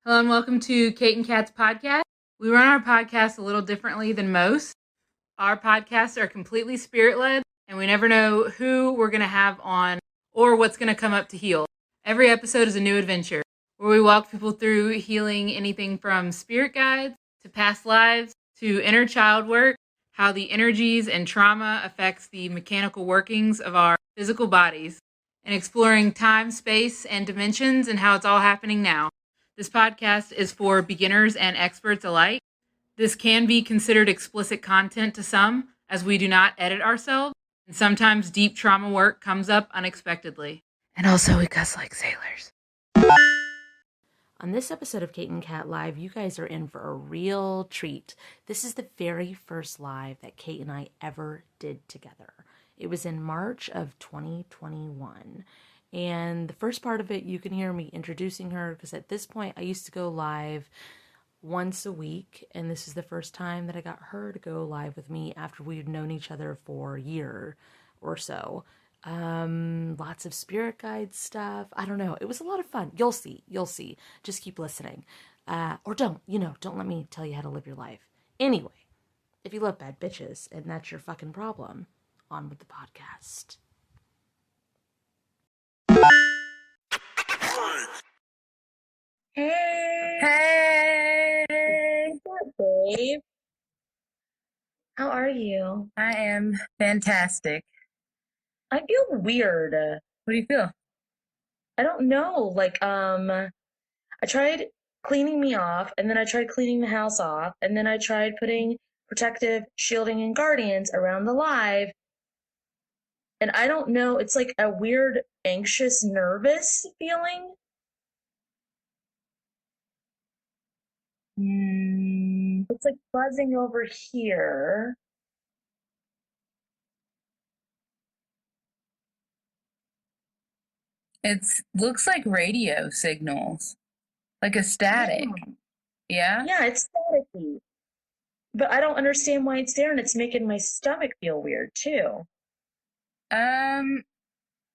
Hello and welcome to Kate and Kat's podcast. We run our podcast a little differently than most. Our podcasts are completely spirit-led, and we never know who we're going to have on or what's going to come up to heal. Every episode is a new adventure where we walk people through healing anything from spirit guides to past lives to inner child work, how the energies and trauma affects the mechanical workings of our physical bodies, and exploring time, space, and dimensions and how it's all happening now. This podcast is for beginners and experts alike. This can be considered explicit content to some, as we do not edit ourselves, and sometimes deep trauma work comes up unexpectedly. And also, we cuss like sailors. On this episode of Kate and Kat Live, you guys are in for a real treat. This is the very first live that Kate and I ever did together. It was in March of 2021. And the first part of it, you can hear me introducing her, because at this point, I used to go live once a week, and this is the first time that I got her to go live with me after we'd known each other for a year or so. Lots of spirit guide stuff. I don't know. It was a lot of fun. You'll see. Just keep listening. Or don't let me tell you how to live your life. Anyway, if you love bad bitches and that's your fucking problem, on with the podcast. Hey! What's up, babe? How are you? I am fantastic. I feel weird. What do you feel? I don't know. I tried cleaning me off, and then I tried cleaning the house off, and then I tried putting protective shielding and guardians around the live. And I don't know. It's like a weird, anxious, nervous feeling. It's like buzzing over here. It looks like radio signals, like a static. Yeah? Yeah, it's staticky. But I don't understand why it's there, and it's making my stomach feel weird too.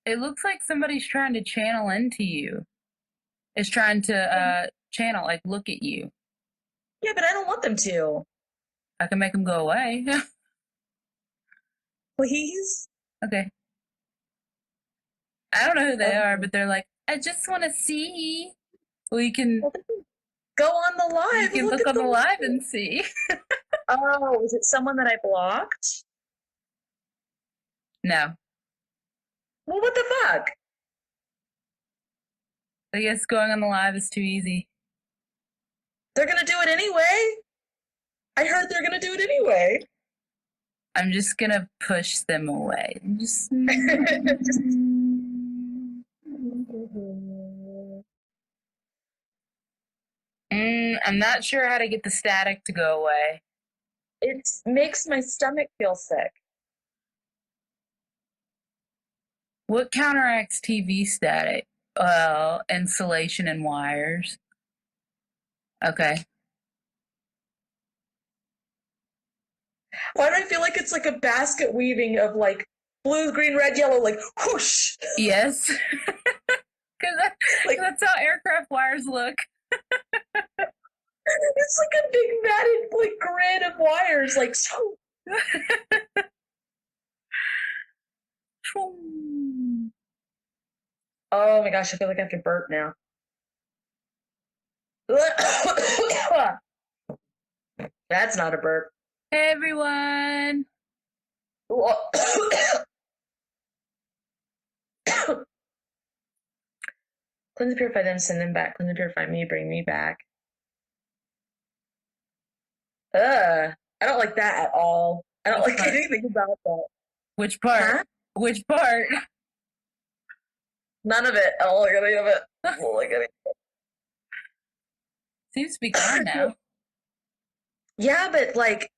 It looks like somebody's trying to channel into you. It's trying to channel, like look at you. Yeah, but I don't want them to. I can make them go away. Please? Okay. I don't know who they are, but they're like, I just want to see. Well, you can Go on the live. you can look on the live and see. Oh, is it someone that I blocked? No. Well, what the fuck? I guess going on the live is too easy. They're gonna do it anyway. I heard they're gonna do it anyway. I'm just gonna push them away. Just I'm not sure how to get the static to go away. It makes my stomach feel sick. What counteracts TV static? Insulation and wires. Okay. Why do I feel like it's like a basket weaving of like blue, green, red, yellow, like whoosh? Yes. Because that's how aircraft wires look. It's like a big matted like grid of wires, like so. Oh my gosh, I feel like I have to burp now. That's not a burp. Hey everyone. Cleanse and purify them, send them back. Cleanse and purify me, bring me back. I don't like that at all. I don't like anything about that. Which part? Huh? Which part? None of it. I don't like any of it. I don't like any of it. Seems to be gone now. Yeah, but like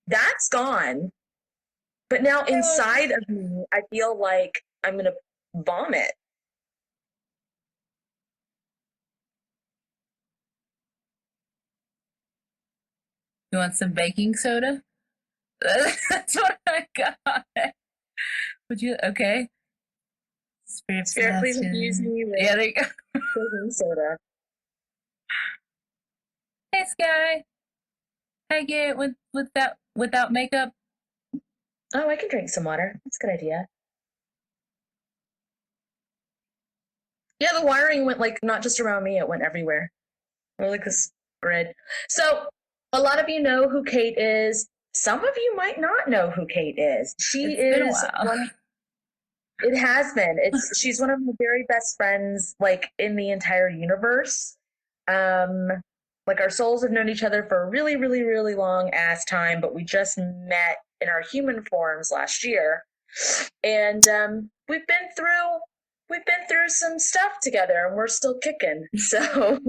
that's gone. But now inside of me, I feel like I'm gonna vomit. You want some baking soda? That's what I got. Would you? Okay. Spirit, please infuse me with there you go. baking soda. Hey, Sky. Hey, get without makeup. Oh, I can drink some water. That's a good idea. Yeah, the wiring went like not just around me, it went everywhere. Like this grid. So a lot of you know who Kate is. Some of you might not know who Kate is. She It's been a is while. one. It has been. She's one of my very best friends, like in the entire universe. Um, like our souls have known each other for a really, really, really long ass time, but we just met in our human forms last year, and we've been through some stuff together, and we're still kicking. So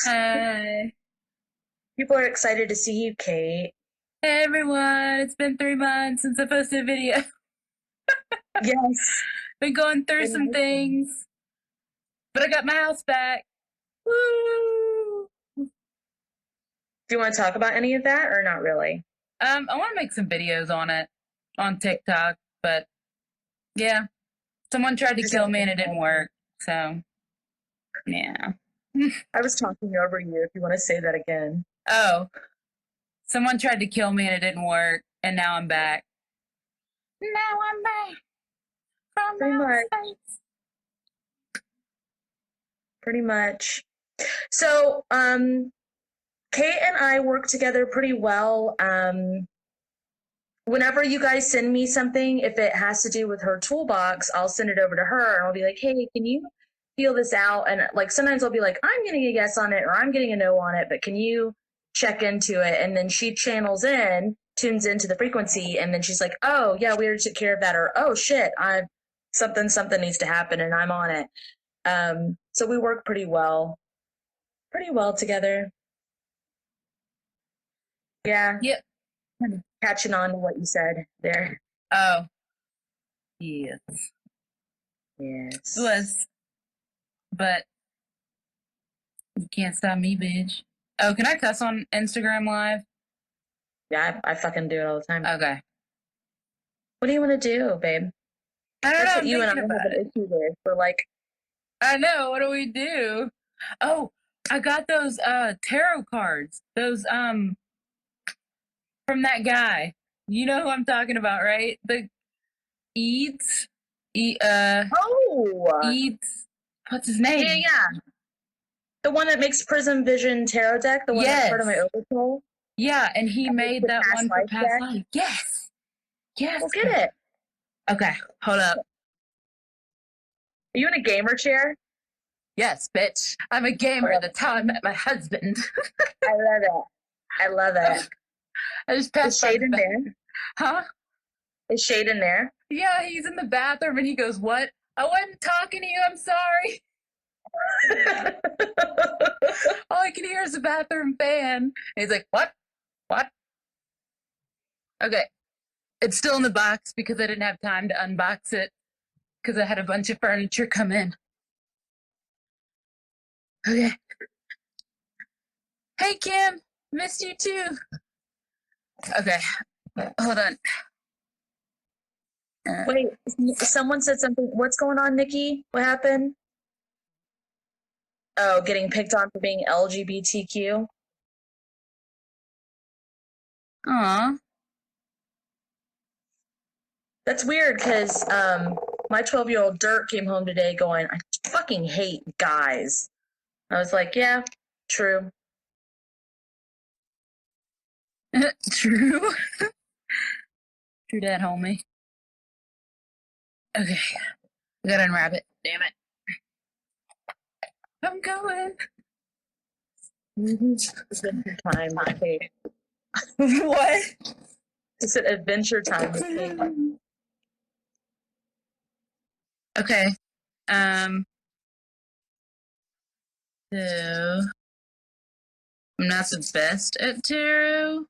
Hi. people are excited to see you, Kate. Hey, everyone. It's been 3 months since I posted a video. Yes. Been going through Been some nice. things, but I got my house back. Woo! Do you want to talk about any of that or not really? I want to make some videos on it on TikTok, but yeah, someone tried to kill me and it didn't work. So, yeah. I was talking over you if you want to say that again. Oh, someone tried to kill me and it didn't work, and now I'm back. Now I'm back from Pretty much. space. Pretty much. So, Kate and I work together pretty well. Whenever you guys send me something, if it has to do with her toolbox, I'll send it over to her and I'll be like, hey, can you feel this out? And like sometimes I'll be like, I'm getting a yes on it or I'm getting a no on it, but can you check into it? And then she channels in, tunes into the frequency, and then she's like, oh yeah, we already took care of that, or oh shit, something needs to happen and I'm on it. So we work pretty well together. Yeah. Yep. Catching on to what you said there. Oh, yes. Yes. It was. But you can't stop me, bitch. Oh, can I cuss on Instagram Live? Yeah, I fucking do it all the time. Okay. What do you want to do, babe? I don't That's know. what I'm you and I thinking have about an it. issue with. We're like, I know. What do we do? Oh, I got those tarot cards. Those from that guy. You know who I'm talking about, right? The Eads. oh, Eads. What's his name? yeah. The one that makes Prism Vision Tarot deck, the one that's part of my Yes. Oversoul. Yeah, and he made the that past one for life past deck. life. Yes. Yes. We'll get it. Okay, hold up. Are you in a gamer chair? Yes, bitch. I'm a gamer. That's how I met my husband. I love it. I love it. I just Is passed by Shade the in back. there? Huh? Is Shade in there? Yeah, he's in the bathroom and he goes, what? I wasn't talking to you. I'm sorry. All I can hear is a bathroom fan. And he's like, what? What? Okay. It's still in the box because I didn't have time to unbox it because I had a bunch of furniture come in. Okay. Hey, Kim. Missed you too. Okay. Hold on. Wait, someone said something. What's going on, Nikki? What happened? Oh, getting picked on for being LGBTQ. Aw. That's weird because my 12-year-old Dirk came home today going, I fucking hate guys. I was like, yeah, true. True. True that, homie. Okay. I gotta unwrap it. Damn it. I'm going. Adventure time with Kate. What? It's an adventure time with Kate. Okay. So I'm not the best at tarot.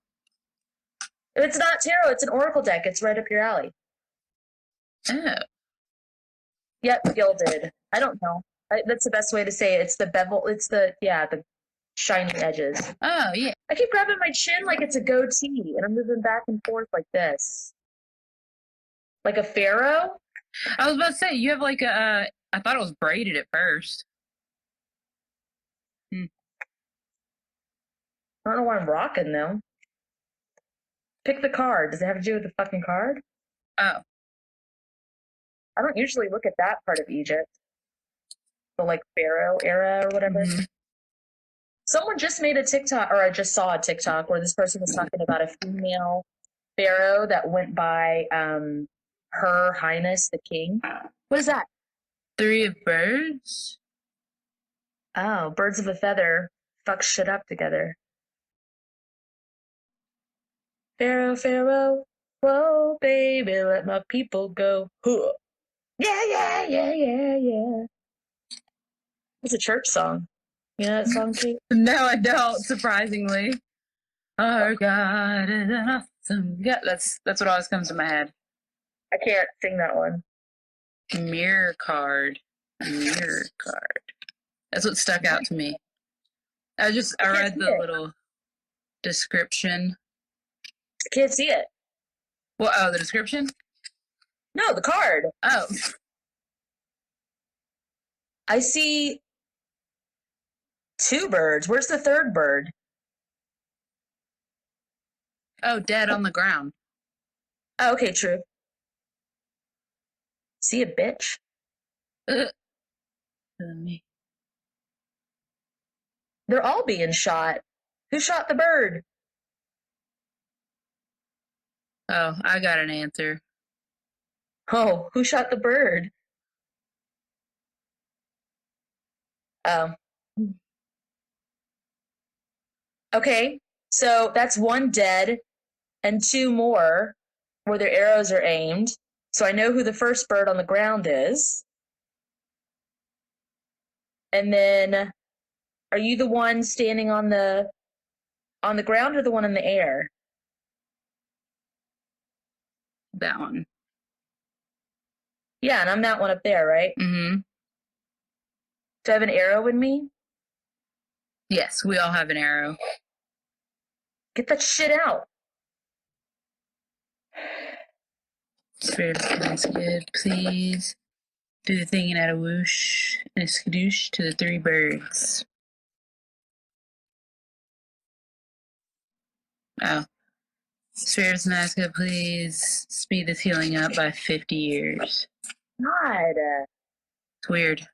It's not tarot, it's an oracle deck. It's right up your alley. Oh. Yep, gilded. I don't know. That's the best way to say it. It's the bevel. It's the shiny edges. Oh, yeah. I keep grabbing my chin like it's a goatee, and I'm moving back and forth like this, like a pharaoh. I was about to say, you have like a, I thought it was braided at first. I don't know why I'm rocking, though. Pick the card. Does it have to do with the fucking card? Oh. I don't usually look at that part of Egypt. The, like, Pharaoh era or whatever. Mm-hmm. Someone just made a TikTok, or I just saw a TikTok where this person was talking about a female pharaoh that went by Her Highness the King. What is that? 3 of birds? Oh, birds of a feather fuck shit up together. Pharaoh, Pharaoh, whoa, baby, let my people go. Huh. Yeah, yeah, yeah, yeah, yeah. It's a church song. You know that song, Kate? No, I don't, surprisingly. Our God is an awesome God. That's what always comes to my head. I can't sing that one. Mirror card. Mirror card. That's what stuck out to me. I read the little description. I can't see it. Well, oh, the description? No, the card. Oh. I see 2 birds. Where's the 3rd bird? Oh, dead on the ground. Oh, okay, true. See a bitch? Me. They're all being shot. Who shot the bird? Oh, I got an answer. Oh, who shot the bird? Oh. Okay, so that's 1 dead and 2 more where their arrows are aimed. So I know who the first bird on the ground is. And then, are you the one standing on the ground or the one in the air? That one. Yeah, and I'm that one up there, right? Mm-hmm. Do I have an arrow with me? Yes, we all have an arrow. Get that shit out. Spirit of nice good, please. Do the thing and add a whoosh and a skadoosh to the 3 birds. Oh. Spirit of nice good, please. Speed this healing up by 50 years. God. It's weird.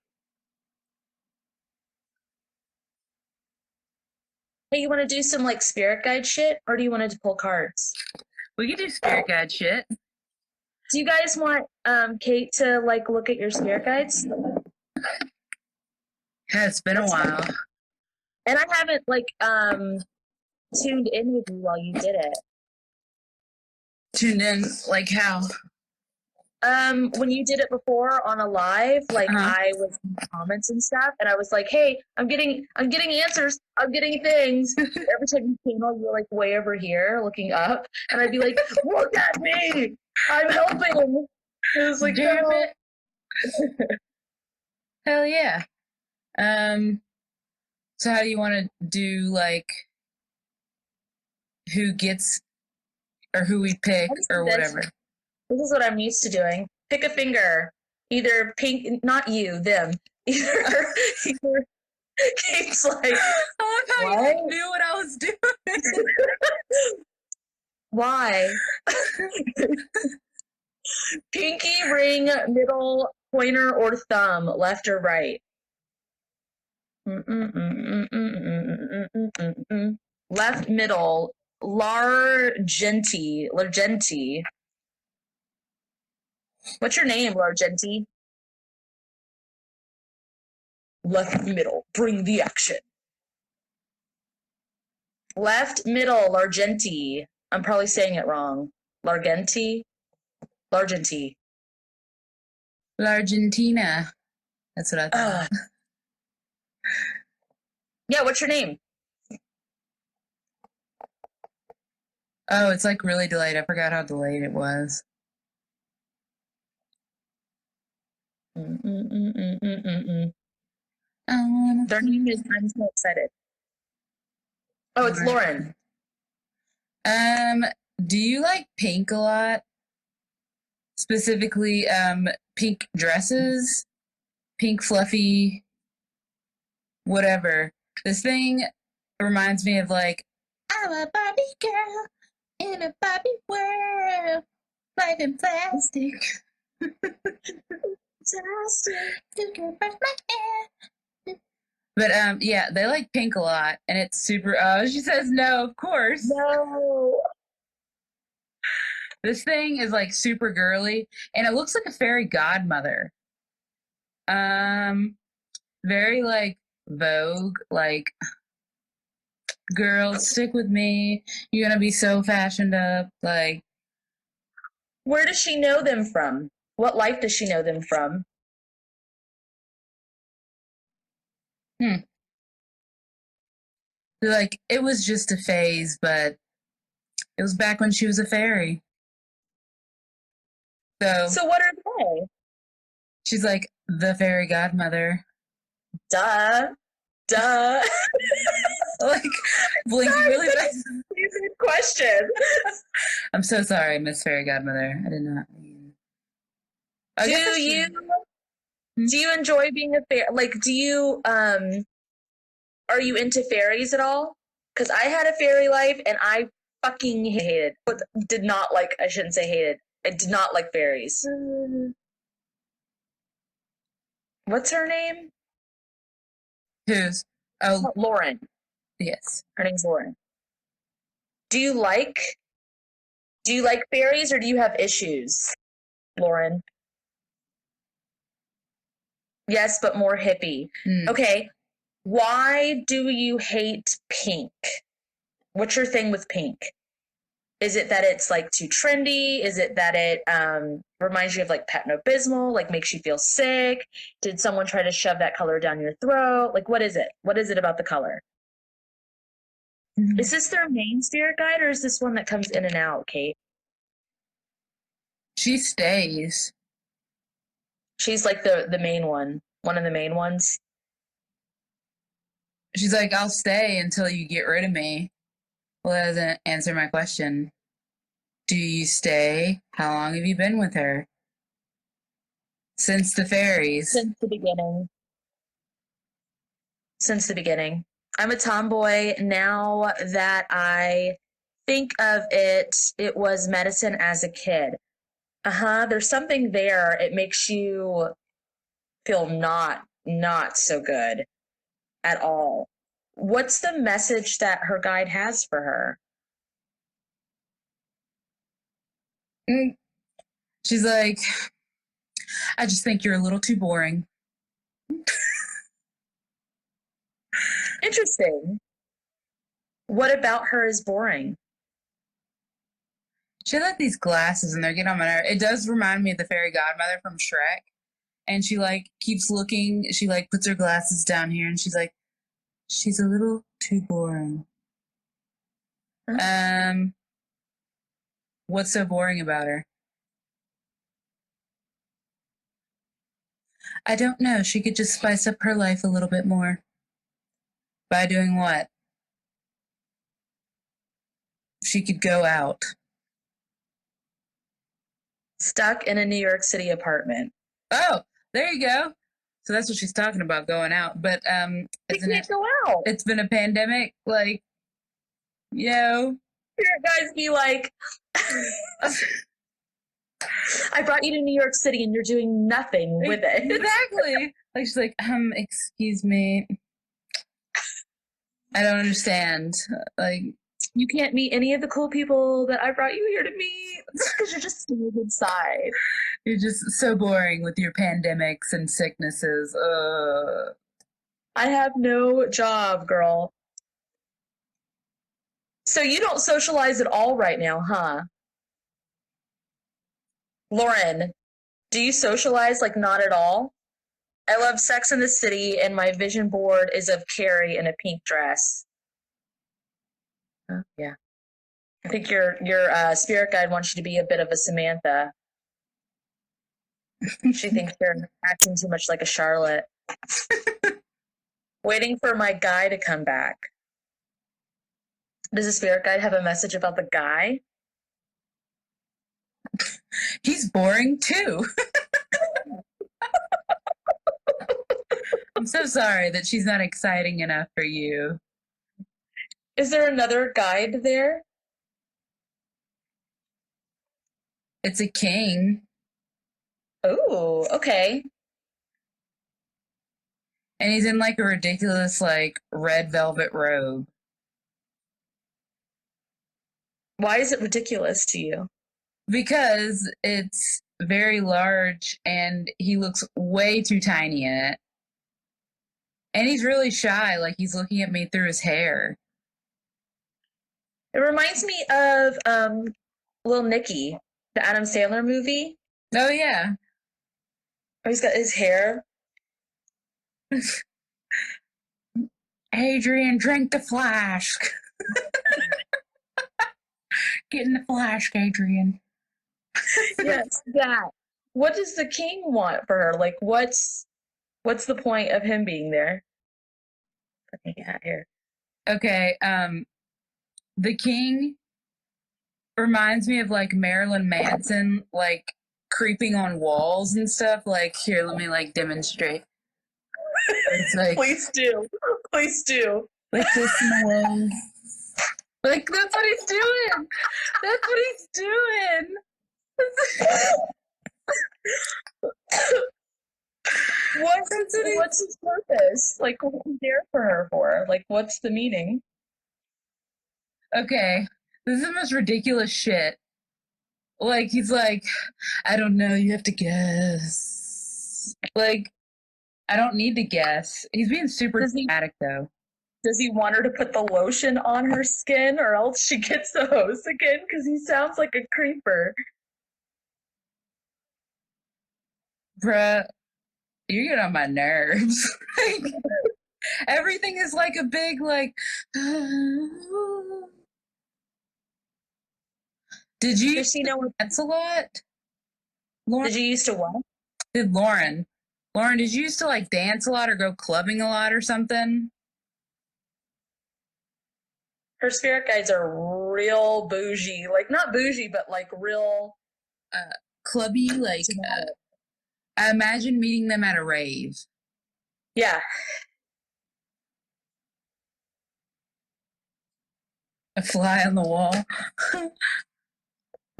Hey, you want to do some like spirit guide shit, or do you want to pull cards? We can do spirit guide shit. Do you guys want Kate to like look at your spirit guides? Yeah, it's been a while. And I haven't like tuned in with you while you did it. Tuned in, like how? When you did it before on a live, like I was in comments and stuff, and I was like, "Hey, I'm getting answers. I'm getting things." Every time you came on, you were like way over here looking up, and I'd be like, "Look at me! I'm helping." It was like, damn it. Hell yeah. So how do you want to do like who gets or who we pick or whatever? This is what I'm used to doing. Pick a finger. Either pink, not you, them. Either Kate's like, I love how you like, knew what I was doing. Why? Pinky, ring, middle, pointer, or thumb, left or right? Left, middle, Largenti. What's your name, Largenti? Left, middle, bring the action. Left, middle, Largenti. I'm probably saying it wrong. Largenti? Largenti. L'Argentina. That's what I thought. Yeah, what's your name? Oh, it's like really delayed. I forgot how delayed it was. Their name is, I'm so excited. Oh, it's Lauren. Do you like pink a lot? Specifically, pink dresses, pink fluffy, whatever. This thing reminds me of like I'm a Barbie girl in a Barbie world, life in plastic. Fantastic. You can brush my hair. But yeah, they like pink a lot, and it's super. Oh, she says no, of course. No. This thing is like super girly, and it looks like a fairy godmother. Very like Vogue, like girl, stick with me. You're gonna be so fashioned up, like. Where does she know them from? What life does she know them from? Like, it was just a phase, but it was back when she was a fairy. So what are they? She's like the fairy godmother. Duh. Like, blinking really fast. Good question. I'm so sorry, Miss Fairy Godmother. I did not mean. Do you enjoy being a fairy? Like, are you into fairies at all? Because I had a fairy life and I fucking hated, but did not like, I shouldn't say hated. I did not like fairies. What's her name? Whose? Oh, Lauren. yes. Her name's Lauren. Do you like fairies or do you have issues, Lauren? Yes, but more hippie. Okay. Why do you hate pink? What's your thing with pink? Is it that it's like too trendy? Is it that it reminds you of like Pepto-Bismol, like makes you feel sick? Did someone try to shove that color down your throat? Like, what is it? What is it about the color? Is this their main spirit guide or is this one that comes in and out, Kate? She stays. She's like the main one of the main ones. She's like, I'll stay until you get rid of me. Well, that doesn't answer my question. Do you stay? How long have you been with her? Since the fairies. Since the beginning. Since the beginning. I'm a tomboy. Now that I think of it, it was medicine as a kid. There's something there. It makes you feel not so good at all. What's the message that her guide has for her? She's like, I just think you're a little too boring. Interesting. What about her is boring? She had like these glasses and they're getting on my nerve. It does remind me of the fairy godmother from Shrek. And she like keeps looking. She like puts her glasses down here and she's like, she's a little too boring. What's so boring about her? I don't know. She could just spice up her life a little bit more. By doing what? She could go out. Stuck in a New York City apartment. Oh, there you go. So that's what she's talking about, going out. But She can't go out. It's been a pandemic, like, Spirit guys be like, I brought you to New York City and you're doing nothing with it. Exactly. Like, she's like, excuse me. I don't understand. Like, you can't meet any of the cool people that I brought you here to meet because you're just staying inside. You're just so boring with your pandemics and sicknesses. I have no job, girl. So you don't socialize at all right now, huh? Lauren, do you socialize like not at all? I love Sex in the City and my vision board is of Carrie in a pink dress. Yeah. I think your spirit guide wants you to be a bit of a Samantha. She thinks you're acting too much like a Charlotte. Waiting for my guy to come back. Does the spirit guide have a message about the guy? He's boring too. I'm so sorry that she's not exciting enough for you. Is there another guide there? It's a king. Oh, okay. And he's in like a ridiculous like red velvet robe. Why is it ridiculous to you? Because it's very large and he looks way too tiny in it. And he's really shy, like he's looking at me through his hair. It reminds me of Little Nicky, the Adam Sandler movie. Oh yeah. Oh, he's got his hair. Adrian, drink the flask. Get in the flask, Adrian. Yes, that. What does the king want for her? Like, what's the point of him being there? Fucking cat here. Okay, the king reminds me of like Marilyn Manson, like creeping on walls and stuff. Like, here, let me like demonstrate. It's like, Please do. Please do. like this in the wall. Like, that's what he's doing. That's what he's doing. What's his purpose? Like, what's he there for her for? Like, what's the meaning? Okay, this is the most ridiculous shit. Like, he's like, I don't know, you have to guess. Like, I don't need to guess. He's being super dramatic, though. Does he want her to put the lotion on her skin or else she gets the hose again? Because he sounds like a creeper. Bruh, you're getting on my nerves. Like, everything is like a big, like, Did you Does she know what dance a lot? Lauren? did you used to what? Did Lauren? Lauren, did you used to like dance a lot or go clubbing a lot or something? Her spirit guides are real bougie. Like not bougie, but like real Clubby, like I imagine meeting them at a rave. yeah. A fly on the wall.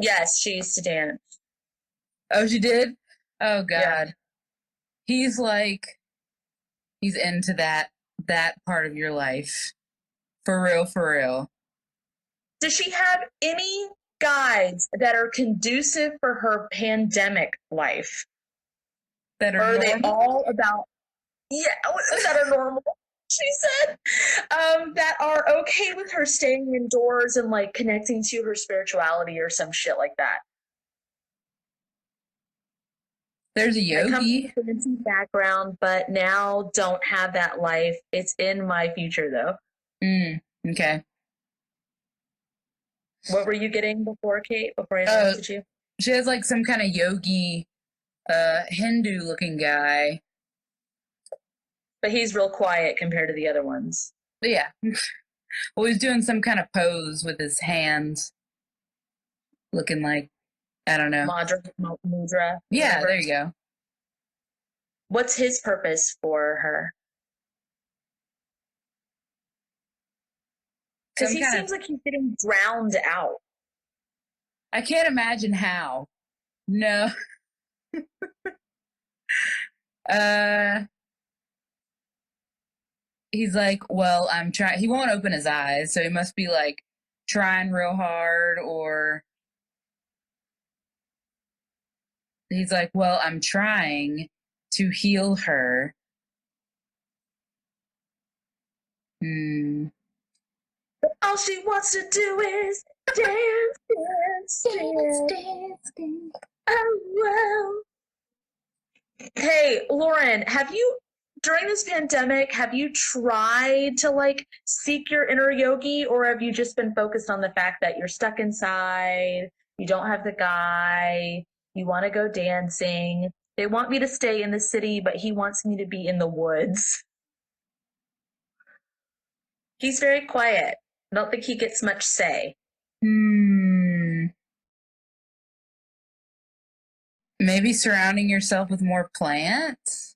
Yes, she used to dance. Oh, she did? Oh God. Yeah. He's like he's into that part of your life. For real, for real. Does she have any guides that are conducive for her pandemic life? That Or are they normal? all about that are normal? She said that are okay with her staying indoors and like connecting to her spirituality or some shit like that. There's a I come yogi. from a fancy background, but now don't have that life. It's in my future though. Okay. What were you getting before, Kate? Before I interrupted you? She has like some kind of yogi, Hindu looking guy. But he's real quiet compared to the other ones. But yeah. Well, he's doing some kind of pose with his hands. Looking like, I don't know. Mudra. Yeah, whatever. there you go. What's his purpose for her? Because he seems like he's getting drowned out. I can't imagine how. No. He's like, well, I'm trying. He won't open his eyes, so he must be like trying real hard, or he's like, well, I'm trying to heal her. All she wants to do is dance, dance, dance, dance, dance. Oh, well. Hey, Lauren, during this pandemic, have you tried to like seek your inner yogi, or have you just been focused on the fact that you're stuck inside, you don't have the guy, you want to go dancing? They want me to stay in the city, but he wants me to be in the woods. He's very quiet. I don't think he gets much say. Maybe surrounding yourself with more plants?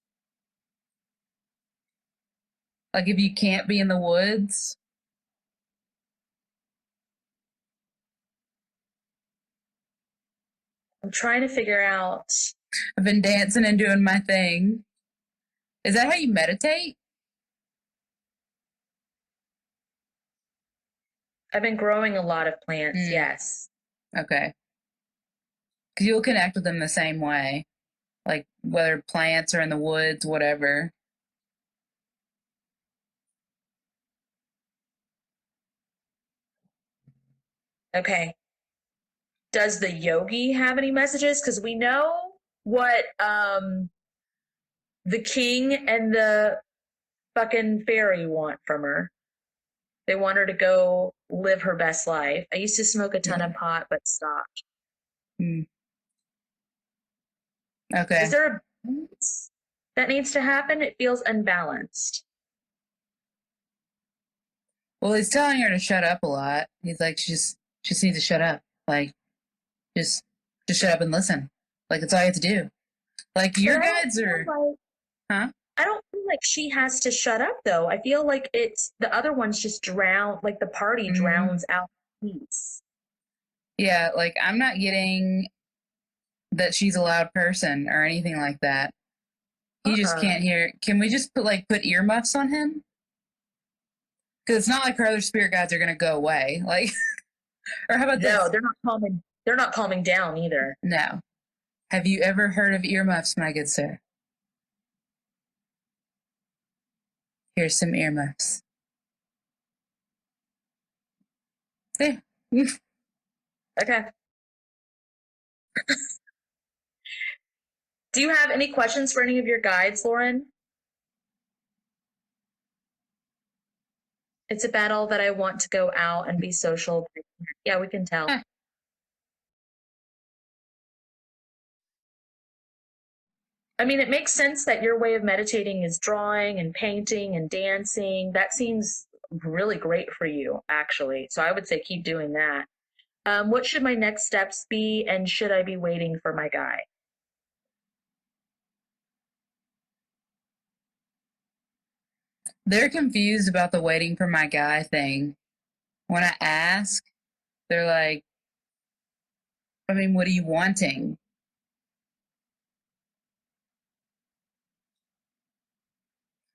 Like if you can't be in the woods? I'm trying to figure out. I've been dancing and doing my thing. Is that how you meditate? I've been growing a lot of plants, yes. Okay. Because you'll connect with them the same way. Like, whether plants or in the woods, whatever. Okay. Does the yogi have any messages? Because we know what the king and the fucking fairy want from her. They want her to go live her best life. I used to smoke a ton of pot, but stopped. Okay. Is there a balance that needs to happen? It feels unbalanced. Well, he's telling her to shut up a lot. He's like, she just needs to shut up. Like, just shut up and listen. Like, that's all you have to do. Like, your guides are... Huh? I don't feel like she has to shut up, though. I feel like it's the other ones just drown, like the party drowns out peace. Yeah, like, I'm not getting that she's a loud person or anything like that. He just can't hear. Can we just put earmuffs on him? Because it's not like her other spirit guides are going to go away. Like, or how about this? No, they're not calming. They're not calming down either. No. Have you ever heard of earmuffs, my good sir? Here's some earmuffs. There. Okay. Do you have any questions for any of your guides, Lauren? It's a battle that I want to go out and be social. Yeah, we can tell. I mean, it makes sense that your way of meditating is drawing and painting and dancing. That seems really great for you, actually. So I would say keep doing that. What should my next steps be, and should I be waiting for my guy? They're confused about the waiting for my guy thing. When I ask, they're like, I mean, what are you wanting?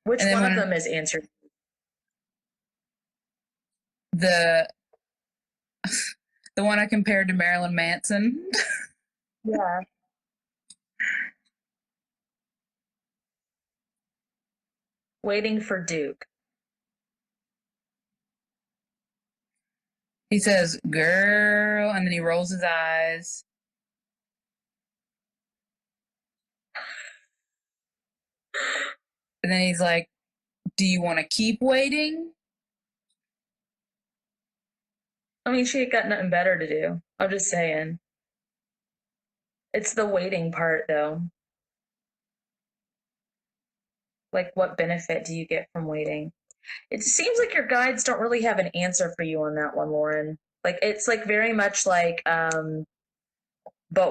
Which one of them is answered? The one I compared to Marilyn Manson. Yeah. Waiting for Duke. He says, girl, and then he rolls his eyes. And then he's like, do you want to keep waiting? I mean, she ain't got nothing better to do. I'm just saying. It's the waiting part, though. Like, what benefit do you get from waiting? It seems like your guides don't really have an answer for you on that one, Lauren. Like, it's like very much like, but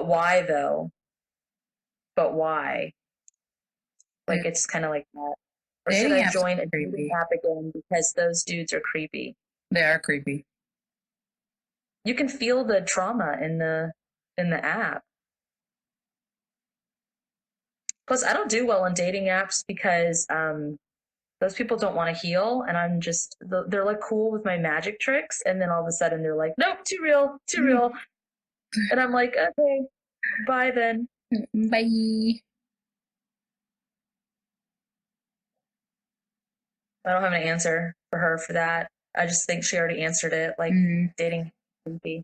why though? But why? Like, it's kind of like that. Or should I join a dating app again because those dudes are creepy? They are creepy. You can feel the trauma in the app. Plus, I don't do well on dating apps because those people don't want to heal, and I'm just they're like cool with my magic tricks, and then all of a sudden they're like, nope, too real, and I'm like, okay, bye then. Bye. I don't have an answer for her for that. I just think she already answered it. Like dating creepy.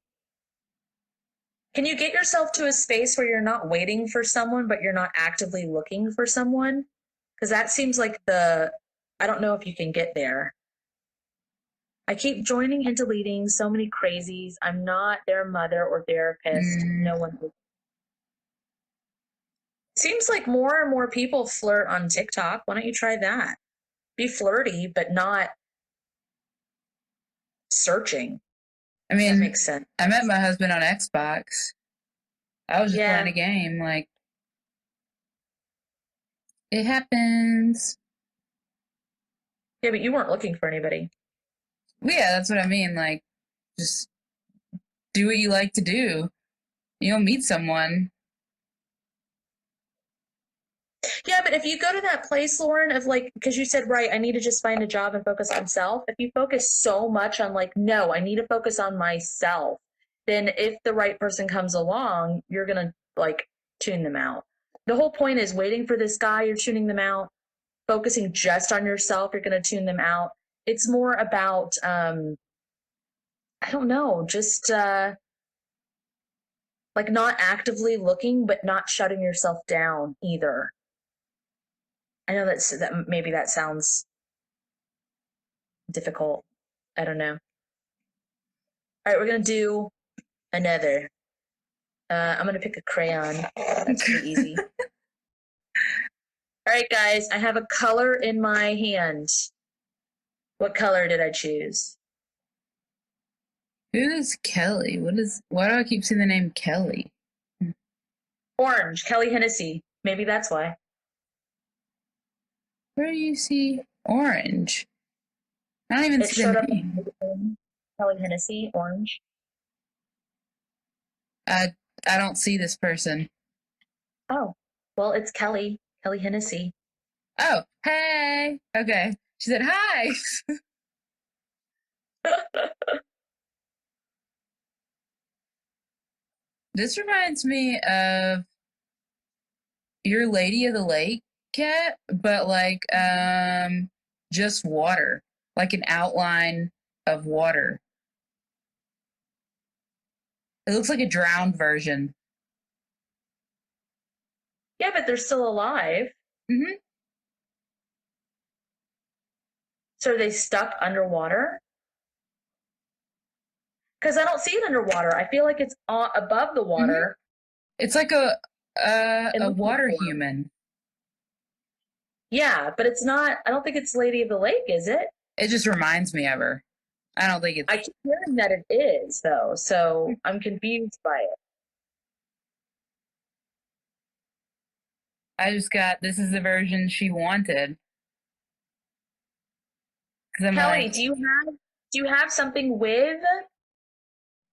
Can you get yourself to a space where you're not waiting for someone, but you're not actively looking for someone? Because that seems like I don't know if you can get there. I keep joining and deleting so many crazies. I'm not their mother or therapist. No one. Seems like more and more people flirt on TikTok. Why don't you try that? Be flirty, but not searching. I mean, that makes sense. I met my husband on Xbox. I was just playing a game. Like, it happens. Yeah, but you weren't looking for anybody. Well, yeah, that's what I mean. Like, just do what you like to do. You'll meet someone. Yeah, but if you go to that place, Lauren, of like, because you said, right, I need to just find a job and focus on self. If you focus so much on like, no, I need to focus on myself, then if the right person comes along, you're going to like tune them out. The whole point is waiting for this guy, you're tuning them out. Focusing just on yourself, you're going to tune them out. It's more about, I don't know, just like not actively looking, but not shutting yourself down either. I know that maybe that sounds difficult. I don't know. All right, we're gonna do another. I'm gonna pick a crayon. That's pretty easy. All right, guys, I have a color in my hand. What color did I choose? Who is Kelly? Why do I keep seeing the name Kelly? Orange, Kelly Hennessy. Maybe that's why. Where do you see orange? I don't even see the name. Kelly Hennessy, orange. I don't see this person. Oh, well, it's Kelly Hennessy. Oh, hey. Okay. She said hi. This reminds me of your Lady of the Lake cat, but like just water, like an outline of water. It looks like a drowned version. Yeah, but they're still alive. Mm-hmm. So are they stuck underwater? Because I don't see it underwater. I feel like it's above the water. Mm-hmm. It's like a water human. Yeah, but it's not. I don't think it's Lady of the Lake, is it? It just reminds me of her. I don't think it's. I keep hearing that it is, though, so I'm confused by it. I just got this is the version she wanted. Kelly, like, do you have something with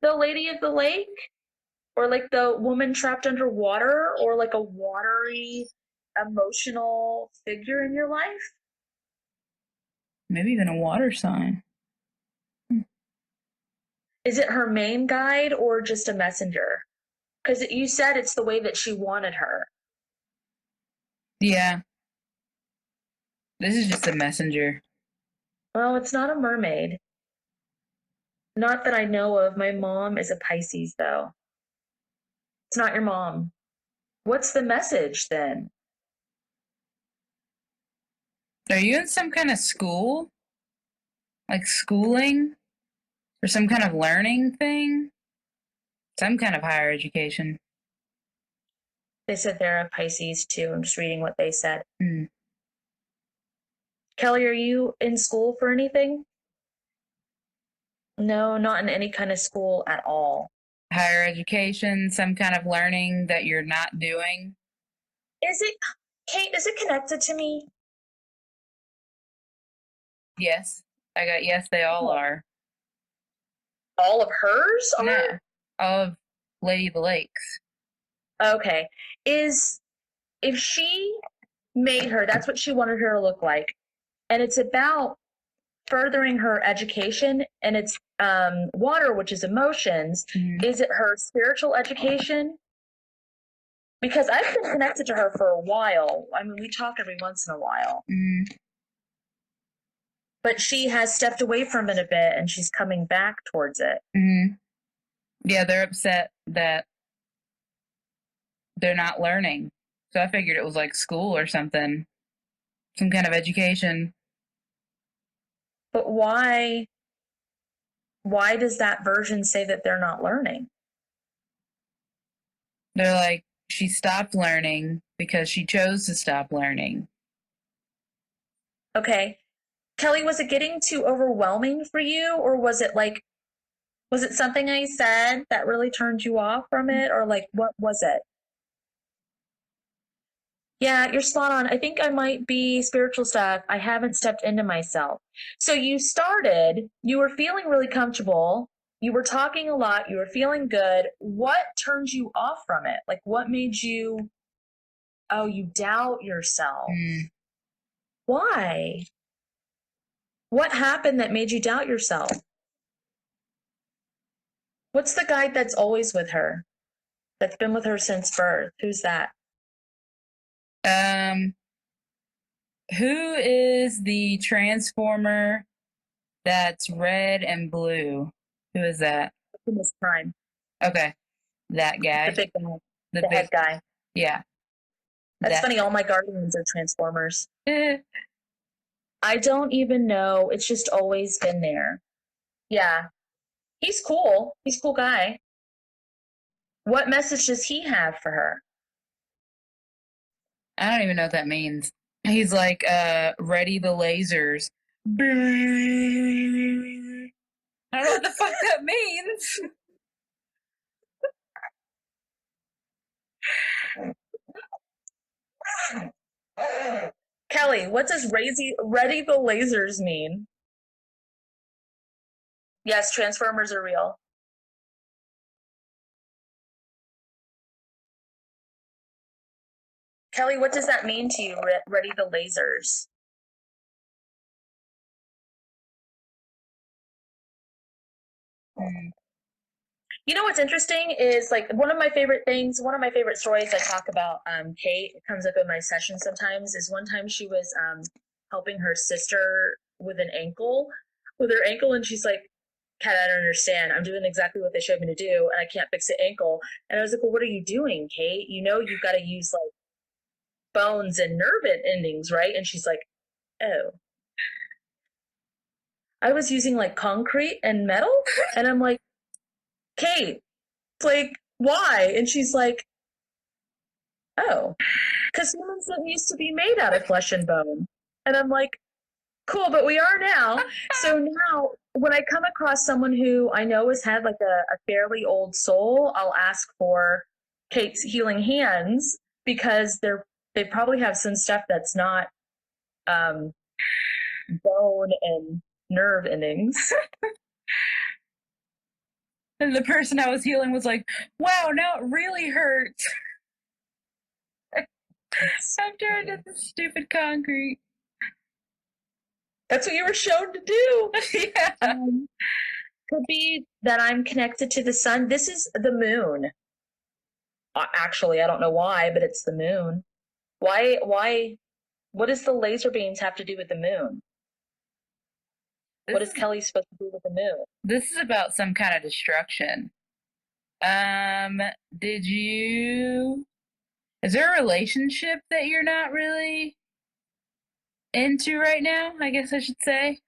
the Lady of the Lake? Or like the woman trapped underwater, or like a watery, emotional figure in your life? Maybe even a water sign. Is it her main guide or just a messenger? Because you said it's the way that she wanted her. Yeah. This is just a messenger. Well, it's not a mermaid. Not that I know of. My mom is a Pisces, though. It's not your mom. What's the message then? Are you in some kind of school? Like schooling? Or some kind of learning thing? Some kind of higher education. They said they're a Pisces, too. I'm just reading what they said. Mm. Kelly, are you in school for anything? No, not in any kind of school at all. Higher education, some kind of learning that you're not doing. Is it, Kate, is it connected to me? Yes. I got yes, they all are. All of hers are? No. All of Lady of the Lakes. Okay. If she made her, that's what she wanted her to look like. And it's about furthering her education, and it's water, which is emotions. Mm-hmm. Is it her spiritual education? Because I've been connected to her for a while. I mean, we talk every once in a while. Mm-hmm. But she has stepped away from it a bit, and she's coming back towards it. Mm-hmm. Yeah, they're upset that they're not learning. So I figured it was like school or something. Some kind of education. But why does that version say that they're not learning? They're like, she stopped learning because she chose to stop learning. Okay. Kelly, was it getting too overwhelming for you? Or was it something I said that really turned you off from it? Or like, what was it? Yeah, you're spot on. I think I might be spiritual stuff. I haven't stepped into myself. So you were feeling really comfortable. you were talking a lot, you were feeling good. What turned you off from it? Like, what made you, oh, you doubt yourself? Why? What happened that made you doubt yourself? What's the guy that's always with her? That's been with her since birth? Who's that? Who is the Transformer that's red and blue? Who is that? Optimus Prime. Okay. That guy. The big guy. The The head guy. Yeah. That's That- funny. All my guardians are Transformers. Eh. I don't even know. It's just always been there. Yeah. He's cool. He's a cool guy. What message does he have for her? I don't even know what that means. He's like, ready the lasers. I don't know what the fuck that means. Kelly, what does ready the lasers mean? Yes, Transformers are real. Kelly, what does that mean to you, ready the lasers? You know what's interesting is like one of my favorite stories I talk about, Kate, it comes up in my session sometimes, is one time she was helping her sister with her ankle, and she's like, Kat, I don't understand. I'm doing exactly what they showed me to do, and I can't fix the ankle. And I was like, well, what are you doing, Kate? You know you've got to use like bones and nerve endings, right? And she's like, oh. I was using like concrete and metal, and I'm like, Kate, like, why? And she's like, oh, because humans didn't used to be made out of flesh and bone. And I'm like, cool, but we are now. So now when I come across someone who I know has had like a fairly old soul, I'll ask for Kate's healing hands because they probably have some stuff that's not bone and nerve endings. And the person I was healing was like, wow, now it really hurts. After I did the stupid concrete. That's what you were shown to do. Yeah. Could be that I'm connected to the sun. This is the moon. Actually, I don't know why, but it's the moon. Why, what does the laser beams have to do with the moon? What is Kelly supposed to do with the moon? This is about some kind of destruction. Is there a relationship that you're not really into right now? I guess I should say.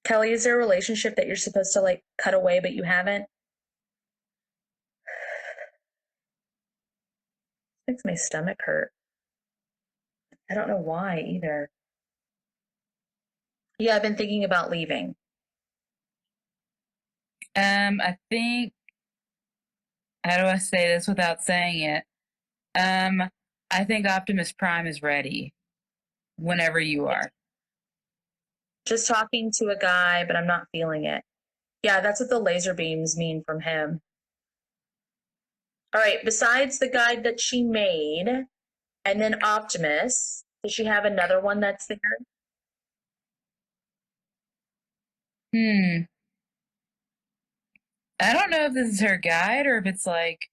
Kelly, is there a relationship that you're supposed to like cut away, but you haven't? Makes my stomach hurt. I don't know why either. Yeah, I've been thinking about leaving. I think, how do I say this without saying it? I think Optimus Prime is ready whenever you are. Just talking to a guy, but I'm not feeling it. Yeah, that's what the laser beams mean from him. All right, besides the guide that she made, and then Optimus, does she have another one that's there? I don't know if this is her guide or if it's like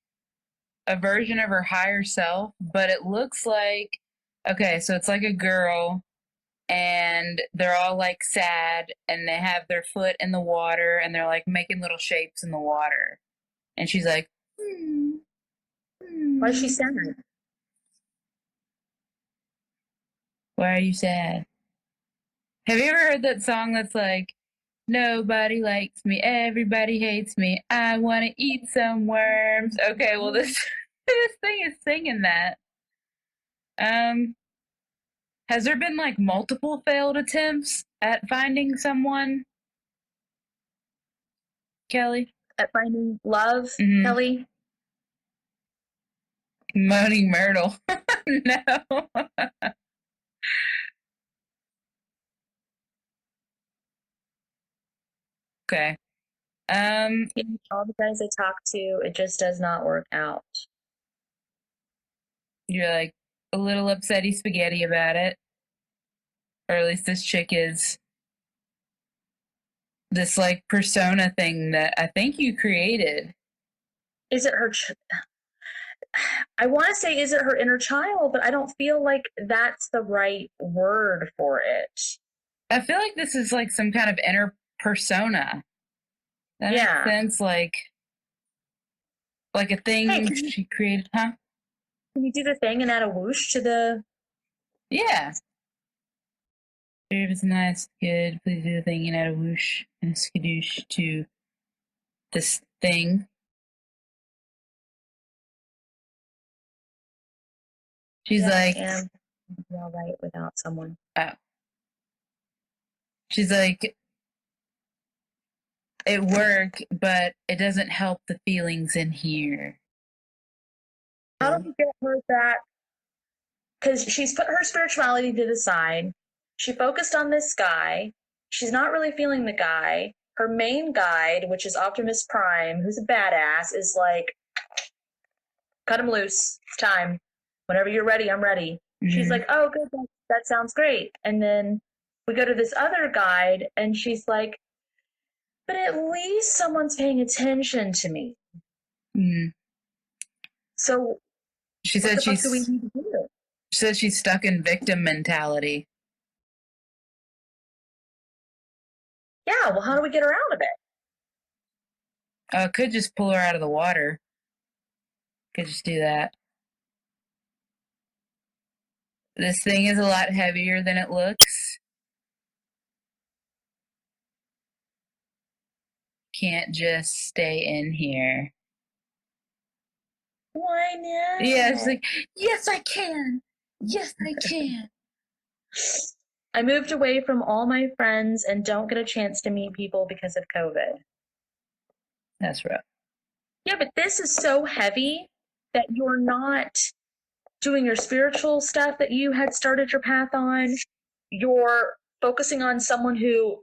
a version of her higher self, but it looks like, okay, so it's like a girl and they're all like sad and they have their foot in the water and they're like making little shapes in the water. And she's like, Why is she sad? Why are you sad? Have you ever heard that song that's like, nobody likes me, everybody hates me, I want to eat some worms? Okay, well this thing is singing that. Has there been like multiple failed attempts at finding someone? Kelly? At finding love, Kelly? Moaning Myrtle. No. Okay. All the guys I talk to, it just does not work out. You're like a little upsetty spaghetti about it. Or at least this chick is. This like persona thing that I think you created. Is it her? I want to say, is it her inner child? But I don't feel like that's the right word for it. I feel like this is like some kind of inner persona. That makes sense. Like a thing she created, huh? Can you do the thing and add a whoosh to the? Yeah. If it's nice, good. Please do the thing and add a whoosh and a skadoosh to this thing. She's like, I am all right without someone. Oh. She's like, it worked, but it doesn't help the feelings in here. How do we get her that? Because she's put her spirituality to the side. She focused on this guy. She's not really feeling the guy. Her main guide, which is Optimus Prime, who's a badass, is like, cut him loose. It's time. Whenever you're ready, I'm ready. Mm-hmm. She's like, oh, good. That sounds great. And then we go to this other guide, and she's like, but at least someone's paying attention to me. Mm-hmm. So she said she's stuck in victim mentality. Yeah, well, how do we get her out of it? Could just pull her out of the water. Could just do that. This thing is a lot heavier than it looks. Can't just stay in here. Why not? Yeah, it's like, yes, I can. Yes, I can. I moved away from all my friends and don't get a chance to meet people because of COVID. That's rough. Yeah, but this is so heavy that you're not doing your spiritual stuff that you had started your path on. You're focusing on someone who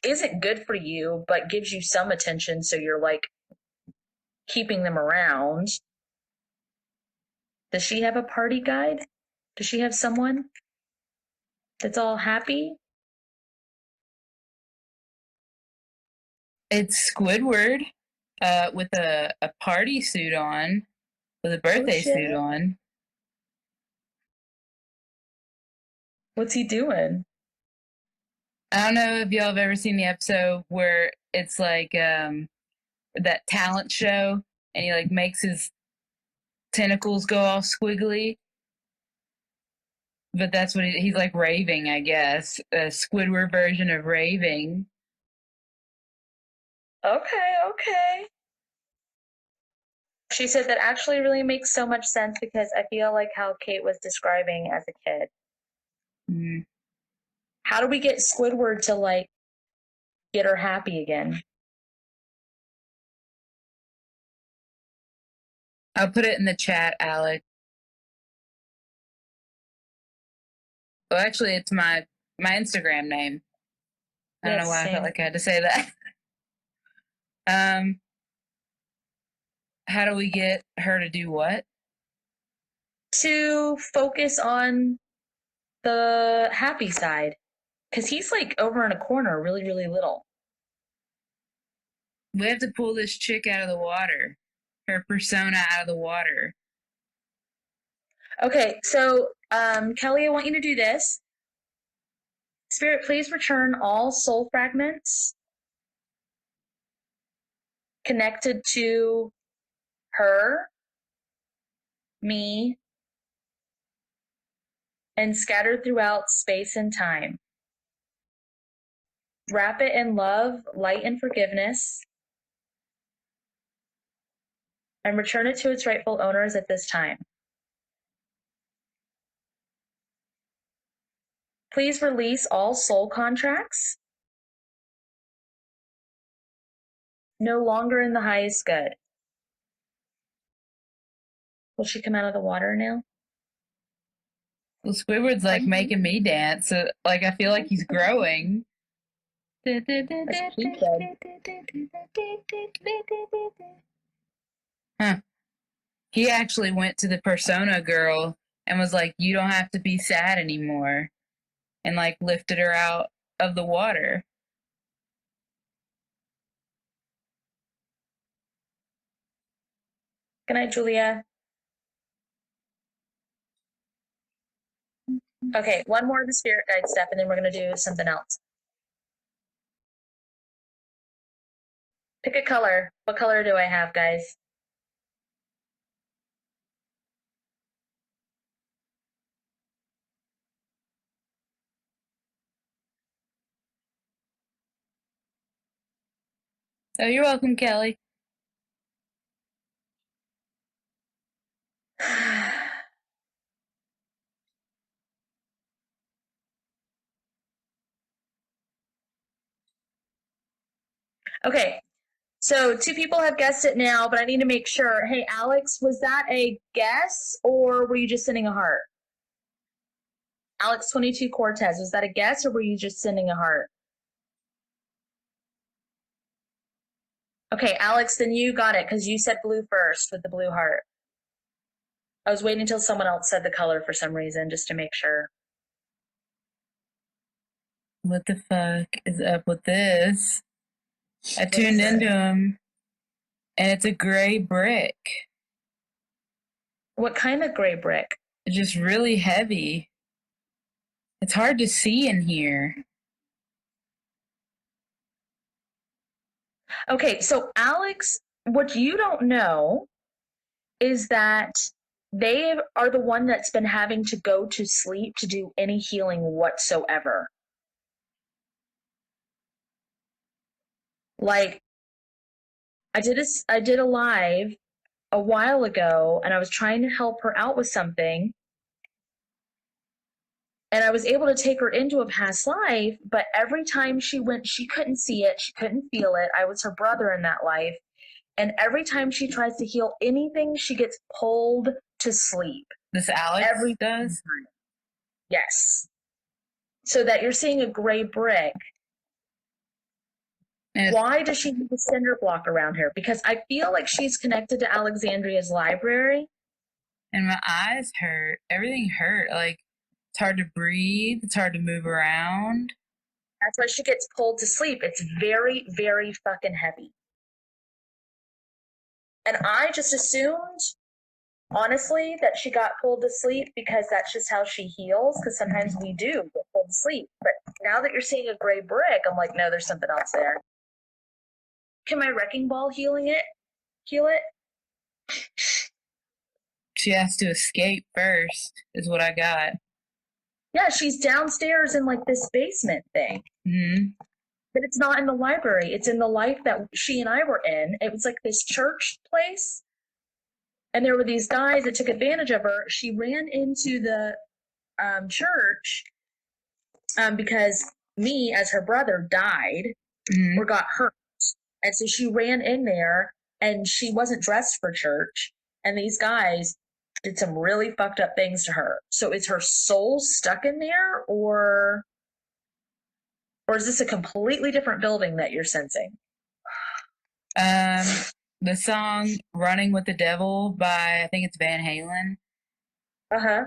isn't good for you, but gives you some attention. So you're like keeping them around. Does she have a party guide? Does she have someone that's all happy? It's Squidward with a party suit on, with a birthday suit on. What's he doing? I don't know if y'all have ever seen the episode where it's like that talent show and he like makes his tentacles go all squiggly. But that's what he's like raving, I guess. A Squidward version of raving. Okay. She said that actually really makes so much sense because I feel like how Kate was describing as a kid. Mm-hmm. How do we get Squidward to like get her happy again? I'll put it in the chat, Alec. Well, actually, it's my Instagram name. I don't know why I felt like I had to say that. How do we get her to do what? To focus on the happy side. Because he's like over in a corner, really, really little. We have to pull this chick out of the water. Her persona out of the water. Okay, so Kelly, I want you to do this. Spirit, please return all soul fragments connected to her, me, and scattered throughout space and time. Wrap it in love, light, and forgiveness, and return it to its rightful owners at this time. Please release all soul contracts. No longer in the highest good. Will she come out of the water now? Well, Squidward's like making me dance. So, like, I feel like he's growing. That's what she said. Huh. He actually went to the Persona girl and was like, "You don't have to be sad anymore," and like lifted her out of the water. Good night, Julia. Okay, one more of the spirit guide stuff, and then we're going to do something else. Pick a color. What color do I have, guys? Oh, you're welcome, Kelly. Okay, so 2 people have guessed it now, but I need to make sure. Hey, Alex, was that a guess or were you just sending a heart? Alex 22 Cortez, was that a guess or were you just sending a heart? Okay, Alex, then you got it because you said blue first with the blue heart. I was waiting until someone else said the color for some reason just to make sure. What the fuck is up with this? I tuned into him, and it's a gray brick. What kind of gray brick? It's just really heavy. It's hard to see in here. Okay, so Alex, what you don't know is that they are the one that's been having to go to sleep to do any healing whatsoever. Like, I did a live a while ago and I was trying to help her out with something. And I was able to take her into a past life, but every time she went, she couldn't see it, she couldn't feel it. I was her brother in that life. And every time she tries to heal anything, she gets pulled to sleep. This Alex Every does? time. Yes. So that you're seeing a gray brick. Why does she have a cinder block around her? Because I feel like she's connected to Alexandria's library. And my eyes hurt. Everything hurt. Like, it's hard to breathe. It's hard to move around. That's why she gets pulled to sleep. It's very, very fucking heavy. And I just assumed, honestly, that she got pulled to sleep because that's just how she heals. Because sometimes we do get pulled to sleep. But now that you're seeing a gray brick, I'm like, no, there's something else there. Can my wrecking ball heal it? She has to escape first, is what I got. Yeah, she's downstairs in like this basement thing. Mm-hmm. But it's not in the library. It's in the life that she and I were in. It was like this church place. And there were these guys that took advantage of her. She ran into the church because me, as her brother, died or got hurt. And so she ran in there and she wasn't dressed for church. And these guys did some really fucked up things to her. So is her soul stuck in there or is this a completely different building that you're sensing? The song Running with the Devil by, I think it's Van Halen. Uh-huh.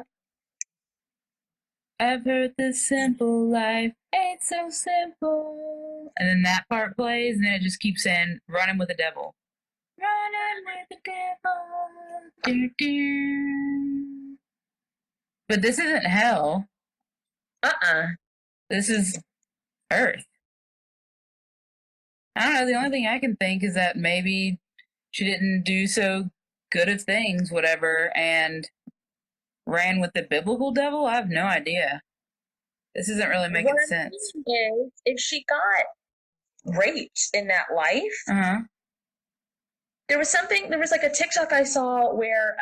I've heard the simple life ain't so simple. And then that part plays, and then it just keeps saying, running with the devil. Running with the devil. Doo, doo. But this isn't hell. This is Earth. I don't know, the only thing I can think is that maybe she didn't do so good of things, whatever, and ran with the biblical devil? I have no idea. This isn't really making sense. Is if she got raped in that life, there was like a TikTok I saw where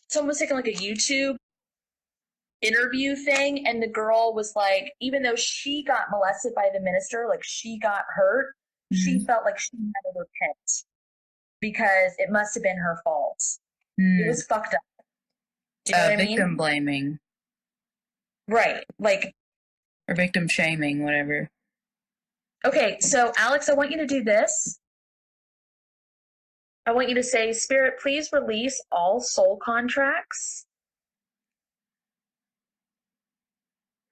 someone was taking like a YouTube interview thing, and the girl was like, even though she got molested by the minister, like she got hurt, she felt like she had to repent because it must have been her fault. It was fucked up. Do you know what I mean? Victim blaming. Right. Like, or victim shaming, whatever. Okay, so Alex, I want you to do this. I want you to say, Spirit, please release all soul contracts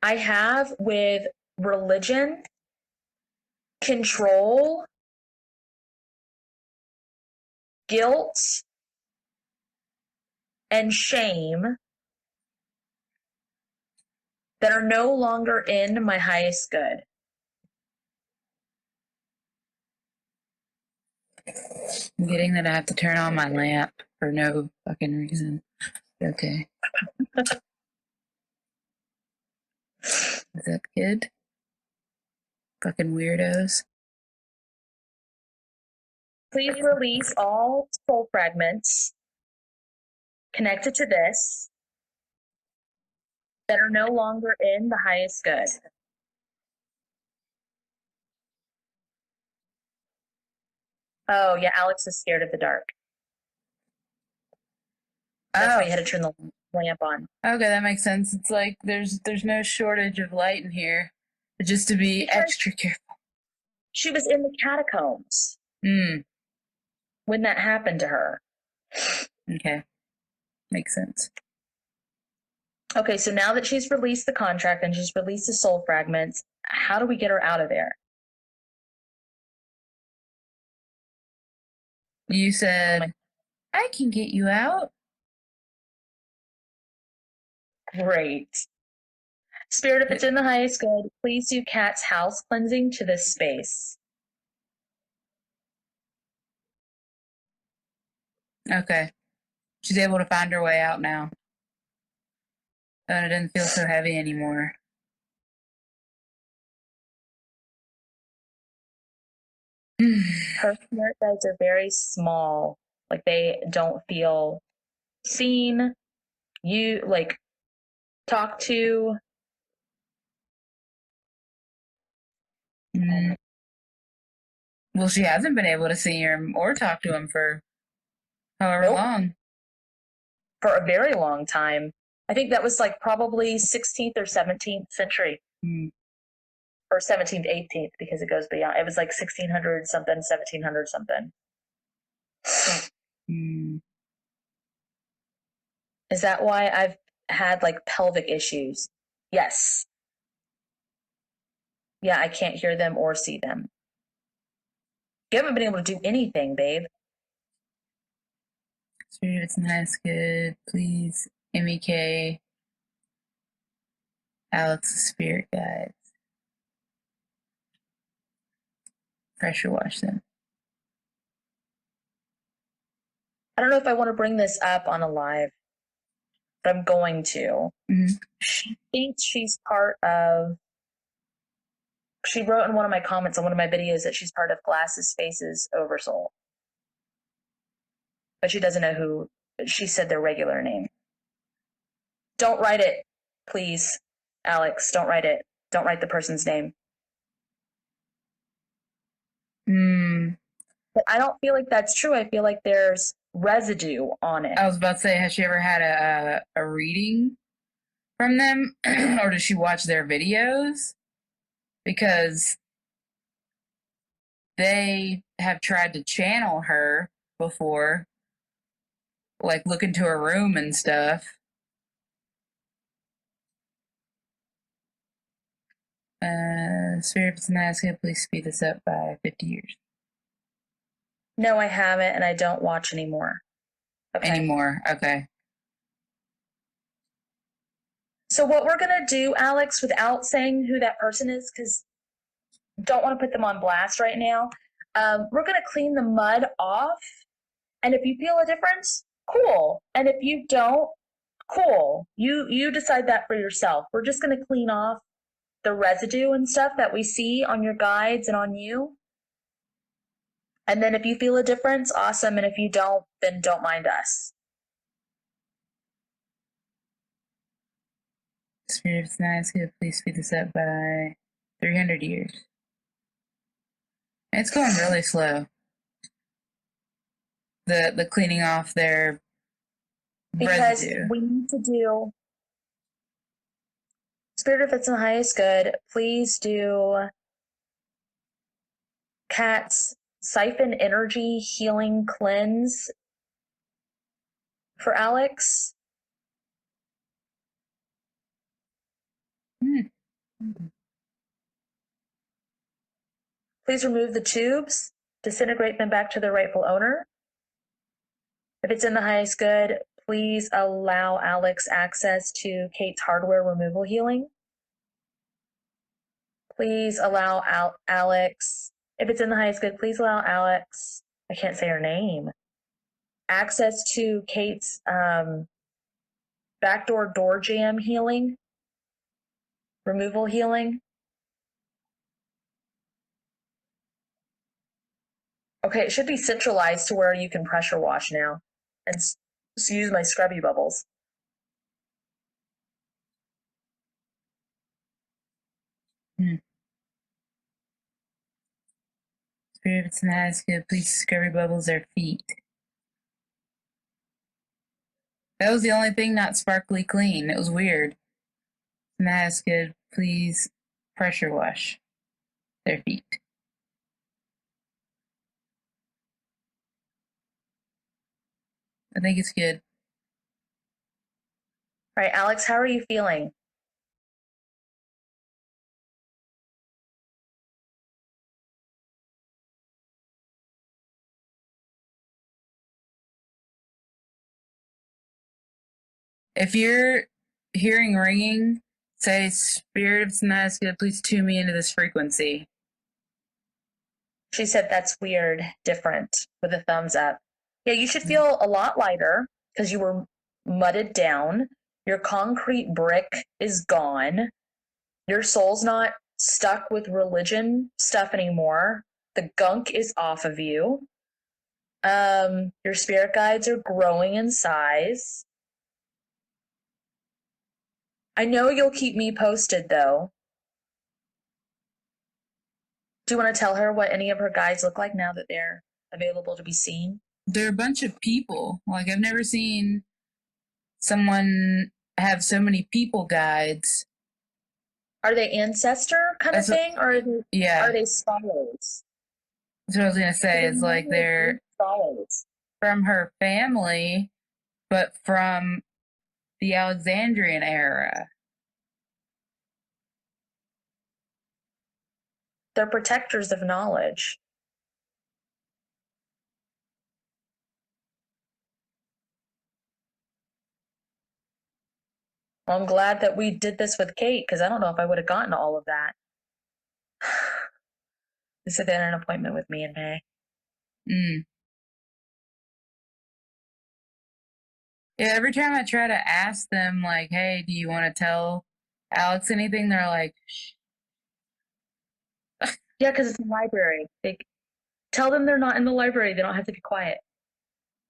I have with religion, control, guilt, and shame that are no longer in my highest good. I'm getting that I have to turn on my lamp for no fucking reason. Okay. Is that good? Fucking weirdos. Please release all soul fragments connected to this that are no longer in the highest good. Oh, yeah, Alex is scared of the dark. That's why you had to turn the lamp on. Okay, that makes sense. It's like there's no shortage of light in here. But just to be Because extra careful. she was in the catacombs Hmm. when that happened to her. Okay. Makes sense. Okay, so now that she's released the contract and she's released the soul fragments, how do we get her out of there? You said, I can get you out. Great. Spirit, if it's in the highest good, please do Kat's house cleansing to this space. Okay. She's able to find her way out now. And it doesn't feel so heavy anymore. Her spirit guides are very small. Like they don't feel seen. You like talk to. Mm. Well, she hasn't been able to see him or talk to him for however long. For a very long time. I think that was like probably 16th or 17th century. Mm. Or 17th, 18th, because it goes beyond. It was like 1600 something, 1700 something. Mm. Is that why I've had like pelvic issues? Yes. Yeah, I can't hear them or see them. You haven't been able to do anything, babe. Spirit, it's nice, good. Please, MEK, Alex's spirit guides. Pressure wash them. I don't know if I want to bring this up on a live, but I'm going to. Mm-hmm. She thinks she's part of. She wrote in one of my comments on one of my videos that she's part of Glasses Faces Oversoul. But she doesn't know who. She said their regular name. Don't write it, please, Alex. Don't write it. Don't write the person's name. Mm. But I don't feel like that's true. I feel like there's residue on it. I was about to say, has she ever had a reading from them? Or does she watch their videos? Because they have tried to channel her before, like look into her room and stuff. Spirit, if it's nice, can you please speed this up by 50 years? No, I haven't, and I don't watch anymore. Okay. Anymore. Okay. So what we're going to do, Alex, without saying who that person is, because don't want to put them on blast right now, we're going to clean the mud off. And if you feel a difference, cool. And if you don't, cool. You decide that for yourself. We're just going to clean off the residue and stuff that we see on your guides and on you. And then if you feel a difference, awesome. And if you don't, then don't mind us. Spirit, if it's nice, can you please speed this up by 300 years? It's going really slow. The cleaning off their Because residue. we need to do Spirit, if it's in the highest good, please do Kat's siphon energy healing cleanse for Alex. Please remove the tubes, disintegrate them back to their rightful owner. If it's in the highest good, please allow Alex access to Kate's hardware removal healing. Please allow Alex, if it's in the highest good, please allow Alex, I can't say her name, access to Kate's backdoor door jam healing, removal healing. Okay, it should be centralized to where you can pressure wash now and just use my scrubby bubbles. Spirit, if it's not as good, please scrubby bubbles their feet. That was the only thing not sparkly clean. It was weird. Not as good, please pressure wash their feet. I think it's good. All right, Alex, how are you feeling? If you're hearing ringing, say, Spirit, if it's not as good, please tune me into this frequency. She said that's weird, different, with a thumbs up. Yeah, you should feel a lot lighter because you were mudded down. Your concrete brick is gone. Your soul's not stuck with religion stuff anymore. The gunk is off of you. Your spirit guides are growing in size. I know you'll keep me posted, though. Do you want to tell her what any of her guides look like now that they're available to be seen? They're a bunch of people. Like, I've never seen someone have so many people guides. Are they ancestor kind of thing, or are they scholars? That's what I was going to say. It's like they're scholars from her family, but from the Alexandrian era. They're protectors of knowledge. Well, I'm glad that we did this with Kate, because I don't know if I would have gotten all of that. They said they had an appointment with me in May. Yeah, every time I try to ask them, like, hey, do you want to tell Alex anything? They're like, shh. Yeah, because it's a library. Tell them they're not in the library. They don't have to be quiet.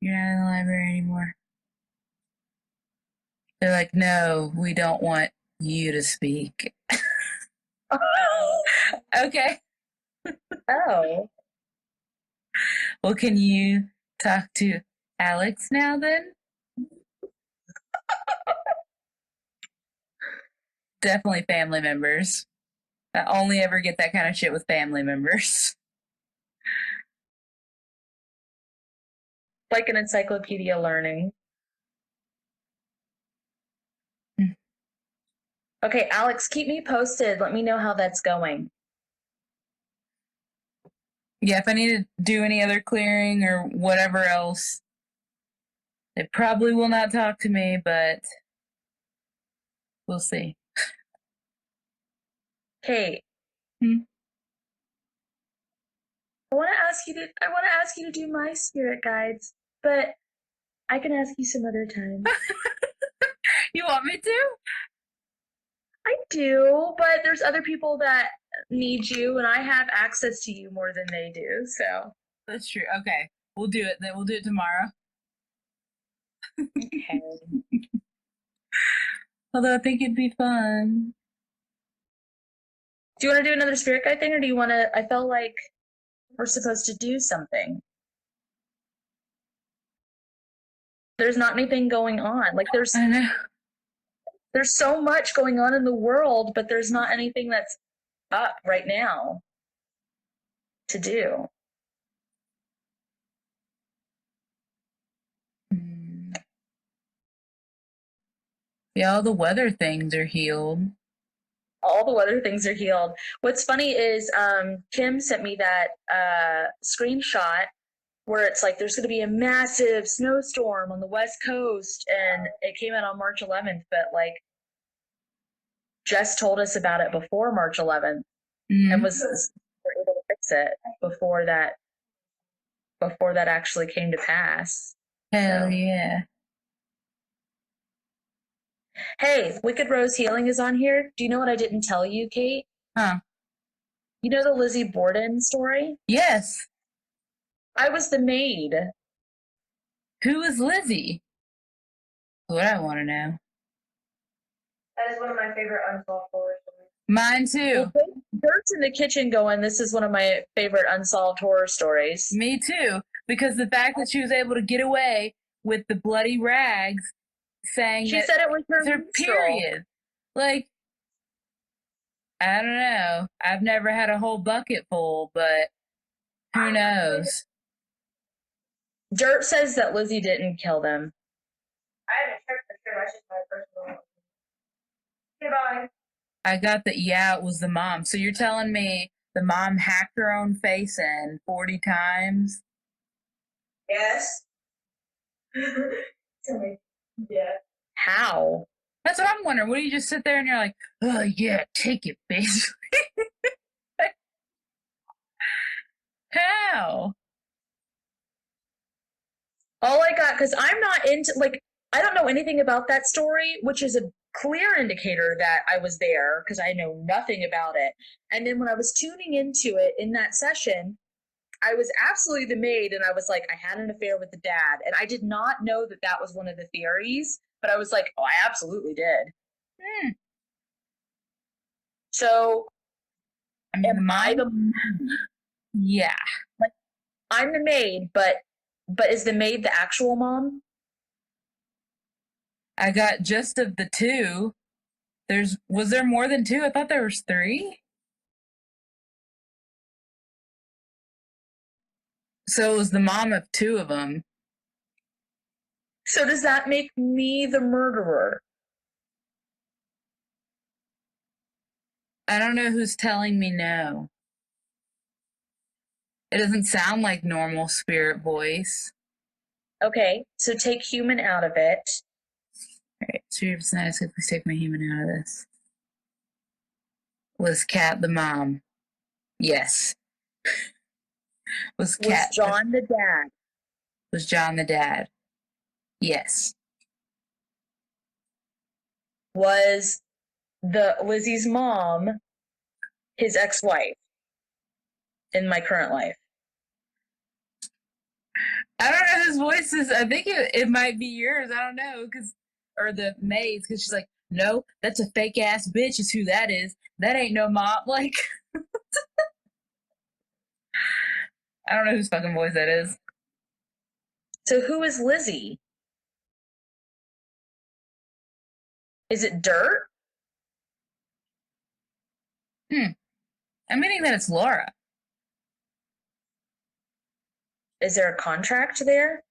You're not in the library anymore. They're like, no, we don't want you to speak. Okay. Oh. Well, can you talk to Alex now then? Definitely family members. I only ever get that kind of shit with family members. Like an encyclopedia learning. Okay, Alex, keep me posted. Let me know how that's going. Yeah, if I need to do any other clearing or whatever else, they probably will not talk to me, but we'll see. Kate. I want to ask you to do my spirit guides, but I can ask you some other time. You want me to? I do, but there's other people that need you, and I have access to you more than they do, so. That's true. Okay. We'll do it. Then we'll do it tomorrow. Okay. Although I think it'd be fun. Do you want to do another spirit guide thing, or do you want to? I felt like we're supposed to do something. There's not anything going on. Like I know. There's so much going on in the world, but there's not anything that's up right now. to do. Yeah, all the weather things are healed. All the weather things are healed. What's funny is Kim sent me that screenshot where it's like there's going to be a massive snowstorm on the West Coast, and it came out on March 11th, but like Jess told us about it before March 11th and was able to fix it before that actually came to pass. Hell yeah. Hey, Wicked Rose Healing is on here. Do you know what I didn't tell you, Kate? Huh. You know the Lizzie Borden story? Yes. I was the maid. Who is Lizzie? What I want to know. That is one of my favorite unsolved horror stories. Mine too. Well, Dirt's in the kitchen going, this is one of my favorite unsolved horror stories. Me too. Because the fact that she was able to get away with the bloody rags saying she said it was her period. Like, I don't know. I've never had a whole bucket full, but who knows? Dirt says that Lizzie didn't kill them. I haven't checked for sure. That's just my personal. Goodbye. I got that, yeah, it was the mom. So you're telling me the mom hacked her own face in 40 times? Yes. Tell me. Yeah. How? That's what I'm wondering. What do you just sit there and you're like, oh yeah, take it, bitch? How? All I got, because I'm not into, like, I don't know anything about that story, which is a clear indicator that I was there because I know nothing about it. And then when I was tuning into it in that session, I was absolutely the maid, and I was like, I had an affair with the dad. And I did not know that that was one of the theories, but I was like, oh, I absolutely did. So, I mean, am I the... Yeah. Like, I'm the maid, but is the maid the actual mom? I got just of the two. Was there more than two? I thought there was three. So it was the mom of two of them. So does that make me the murderer? I don't know who's telling me no. It doesn't sound like normal spirit voice. Okay, so take human out of it. Alright, so it's nice if we take my human out of this. Was Kat the mom? Yes. Was John the dad? Was John the dad? Yes. Was the Lizzie's mom his ex-wife in my current life? I don't know whose voice is. I think it might be yours. I don't know, or the maid's, because she's like, no, that's a fake ass bitch. Is who that is. That ain't no mom. Like, I don't know whose fucking voice that is. So who is Lizzie? Is it Dirt? I'm getting that it's Laura. Is there a contract there?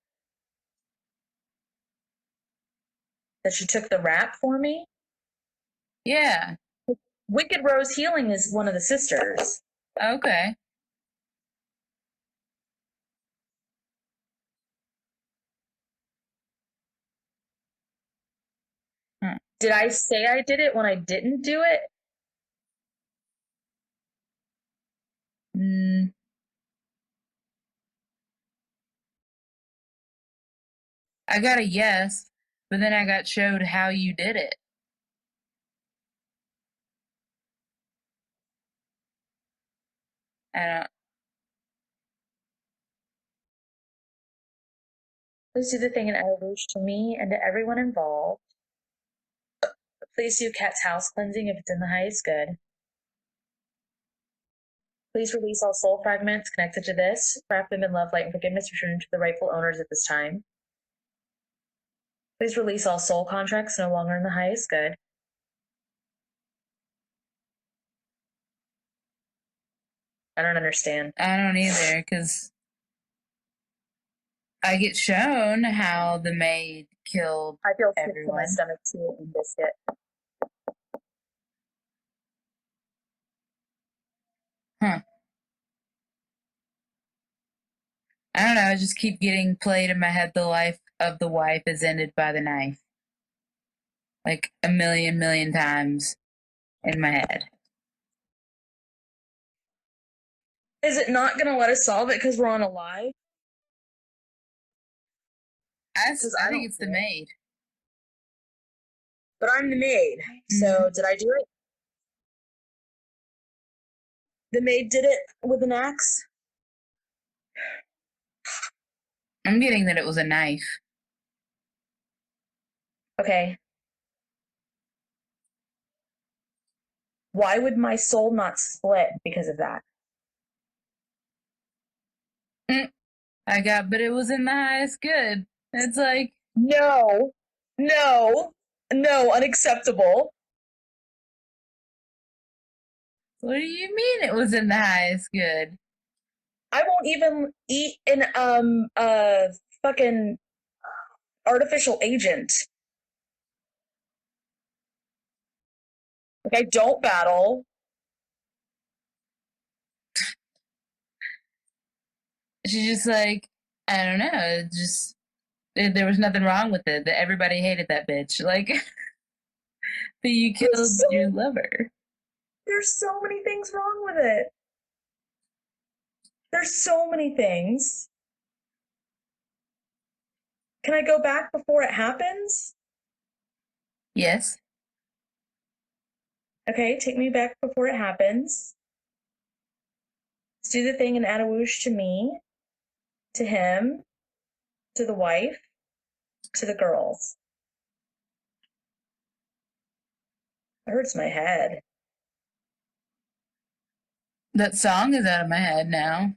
That she took the rap for me? Yeah. Wicked Rose Healing is one of the sisters. Okay. Did I say I did it when I didn't do it? I got a yes, but then I got showed how you did it. Please do the thing in Eldridge to me and to everyone involved. Please do Cat's house cleansing if it's in the highest good. Please release all soul fragments connected to this. Wrap them in love, light, and forgiveness. Return to the rightful owners at this time. Please release all soul contracts no longer in the highest good. I don't understand. I don't either, because I get shown how the maid killed I feel sick to my everyone. stomach too in biscuit. Huh. I don't know, I just keep getting played in my head the life of the wife is ended by the knife. Like a million times in my head. Is it not going to let us solve it because we're on a live? I I think don't it's the know. maid. But I'm the maid. So did I do it? The maid did it with an axe? I'm getting that it was a knife. Okay. Why would my soul not split because of that? I got, but it was in the highest good. It's like, No, unacceptable. what do you mean it was in the highest good? I won't even eat an fucking artificial agent. Like I don't battle. She's just like, I don't know, there was nothing wrong with it. That everybody hated that bitch. Like, but you killed your lover. There's so many things wrong with it. There's so many things. Can I go back before it happens? Yes. Okay, take me back before it happens. Let's do the thing and add a whoosh to me, to him, to the wife, to the girls. It hurts my head. That song is out of my head now.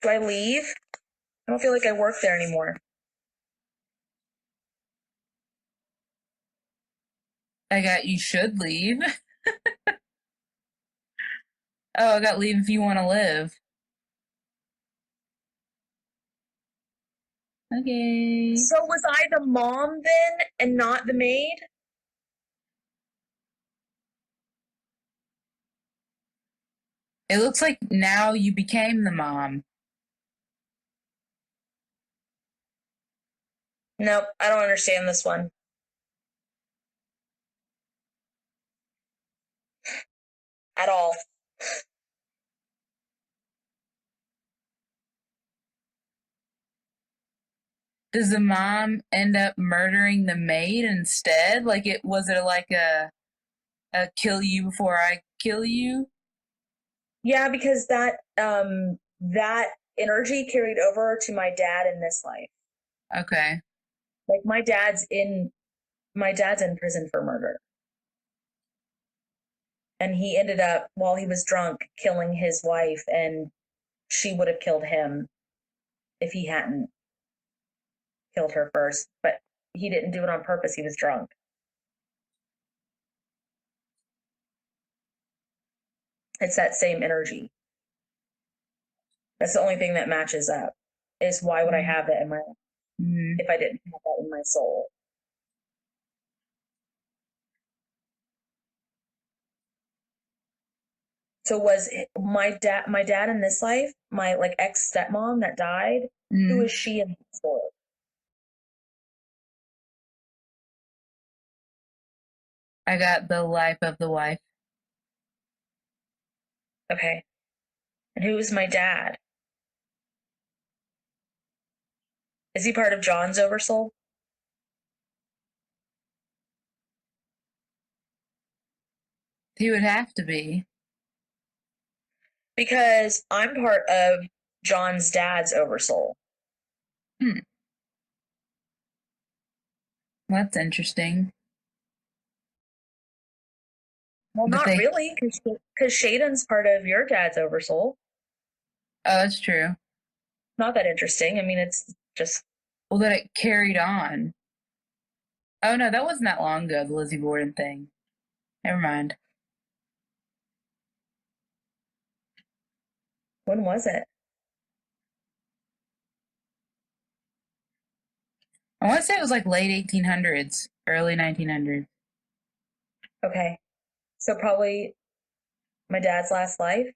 Do I leave? I don't feel like I work there anymore. I got you should leave. Oh, I got leave if you want to live. Okay. So was I the mom then and not the maid? It looks like now you became the mom. Nope, I don't understand this one. At all. Does the mom end up murdering the maid instead? Like it like a kill you before I kill you? Yeah, because that energy carried over to my dad in this life. Okay. Like my dad's in prison for murder. And he ended up, while he was drunk, killing his wife, and she would have killed him if he hadn't killed her first. But he didn't do it on purpose. He was drunk. It's that same energy. That's the only thing that matches up. Is why would I have that in my if I didn't have that in my soul? So was my dad in this life, my like ex stepmom that died? Who is she in this story? I got the life of the wife. Okay. And who is my dad? Is he part of John's oversoul? He would have to be. Because I'm part of John's dad's oversoul. That's interesting. Well, not really, because Shaden's part of your dad's oversoul. Oh, that's true. Not that interesting. I mean, it's just... Well, that it carried on. Oh, no, that wasn't that long ago, the Lizzie Borden thing. Never mind. When was it? I want to say it was like late 1800s, early 1900s. Okay. So probably my dad's last life.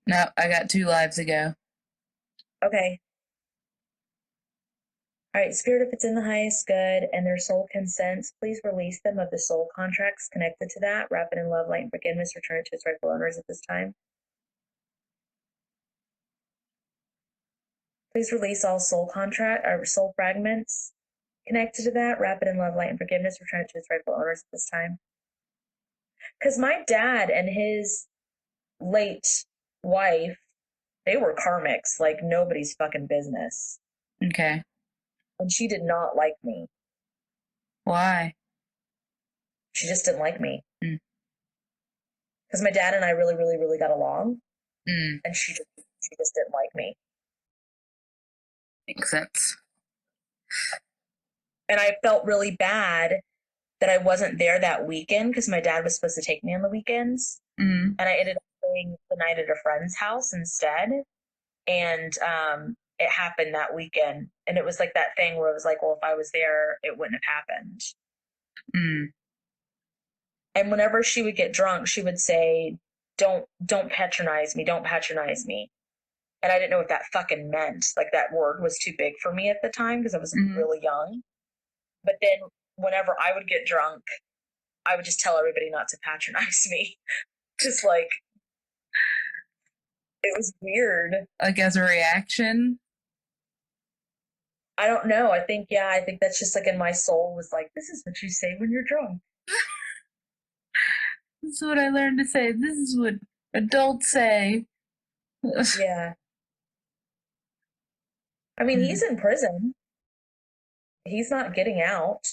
No, I got 2 lives ago. Okay. All right, Spirit, if it's in the highest good and their soul consents, please release them of the soul contracts connected to that. Wrap it in love, light, and forgiveness. Return it to its rightful owners at this time. Please release all soul contract or soul fragments connected to that. Wrap it in love, light, and forgiveness. Return it to its rightful owners at this time. Because my dad and his late wife, they were karmics, like nobody's fucking business. Okay. And she did not like me. Why? She just didn't like me. Mm. Because my dad and I really, really, really got along. Mm. And she just didn't like me. Makes sense. And I felt really bad that I wasn't there that weekend because my dad was supposed to take me on the weekends. Mm. And I ended up staying the night at a friend's house instead. And it happened that weekend. And it was like that thing where it was like, well, if I was there, it wouldn't have happened. Mm. And whenever she would get drunk, she would say, don't patronize me. Don't patronize me. And I didn't know what that fucking meant. Like that word was too big for me at the time because I was really young. But then whenever I would get drunk, I would just tell everybody not to patronize me. Just like, it was weird. Like as a reaction? I don't know. I think that's just like in my soul was like, this is what you say when you're drunk. This is what I learned to say. This is what adults say. Yeah. I mean, he's in prison. He's not getting out.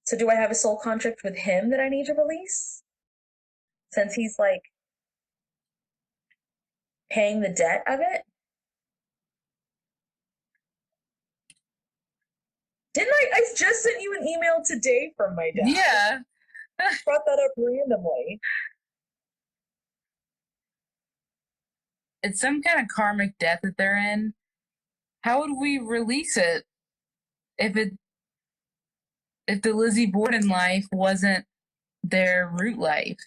So do I have a soul contract with him that I need to release? Since he's like paying the debt of it? Didn't I just sent you an email today from my dad. Yeah. Brought that up randomly. It's some kind of karmic debt that they're in. How would we release it if the Lizzie Borden life wasn't their root life?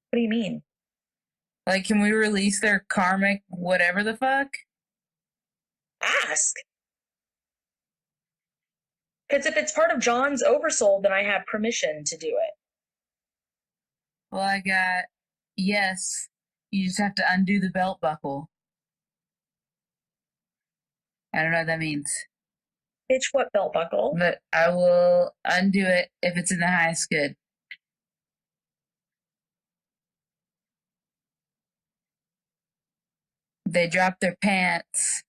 What do you mean? Like, can we release their karmic whatever the fuck? Ask. Because if it's part of John's oversoul, then I have permission to do it. Well, I got yes. You just have to undo the belt buckle. I don't know what that means. Bitch, what belt buckle? But I will undo it if it's in the highest good. They drop their pants.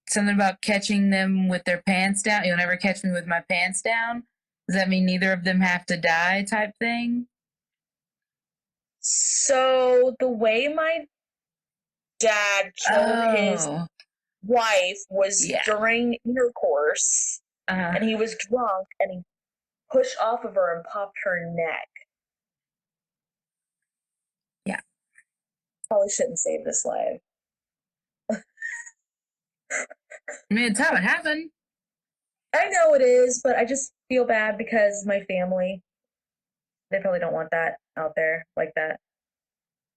Something about catching them with their pants down. You'll never catch me with my pants down. Does that mean neither of them have to die type thing? So the way my dad killed his wife was during intercourse, and he was drunk, and he pushed off of her and popped her neck. Yeah. Probably shouldn't save this life. I mean, it's how it happened. I know it is, but I just feel bad because my family, they probably don't want that out there like that.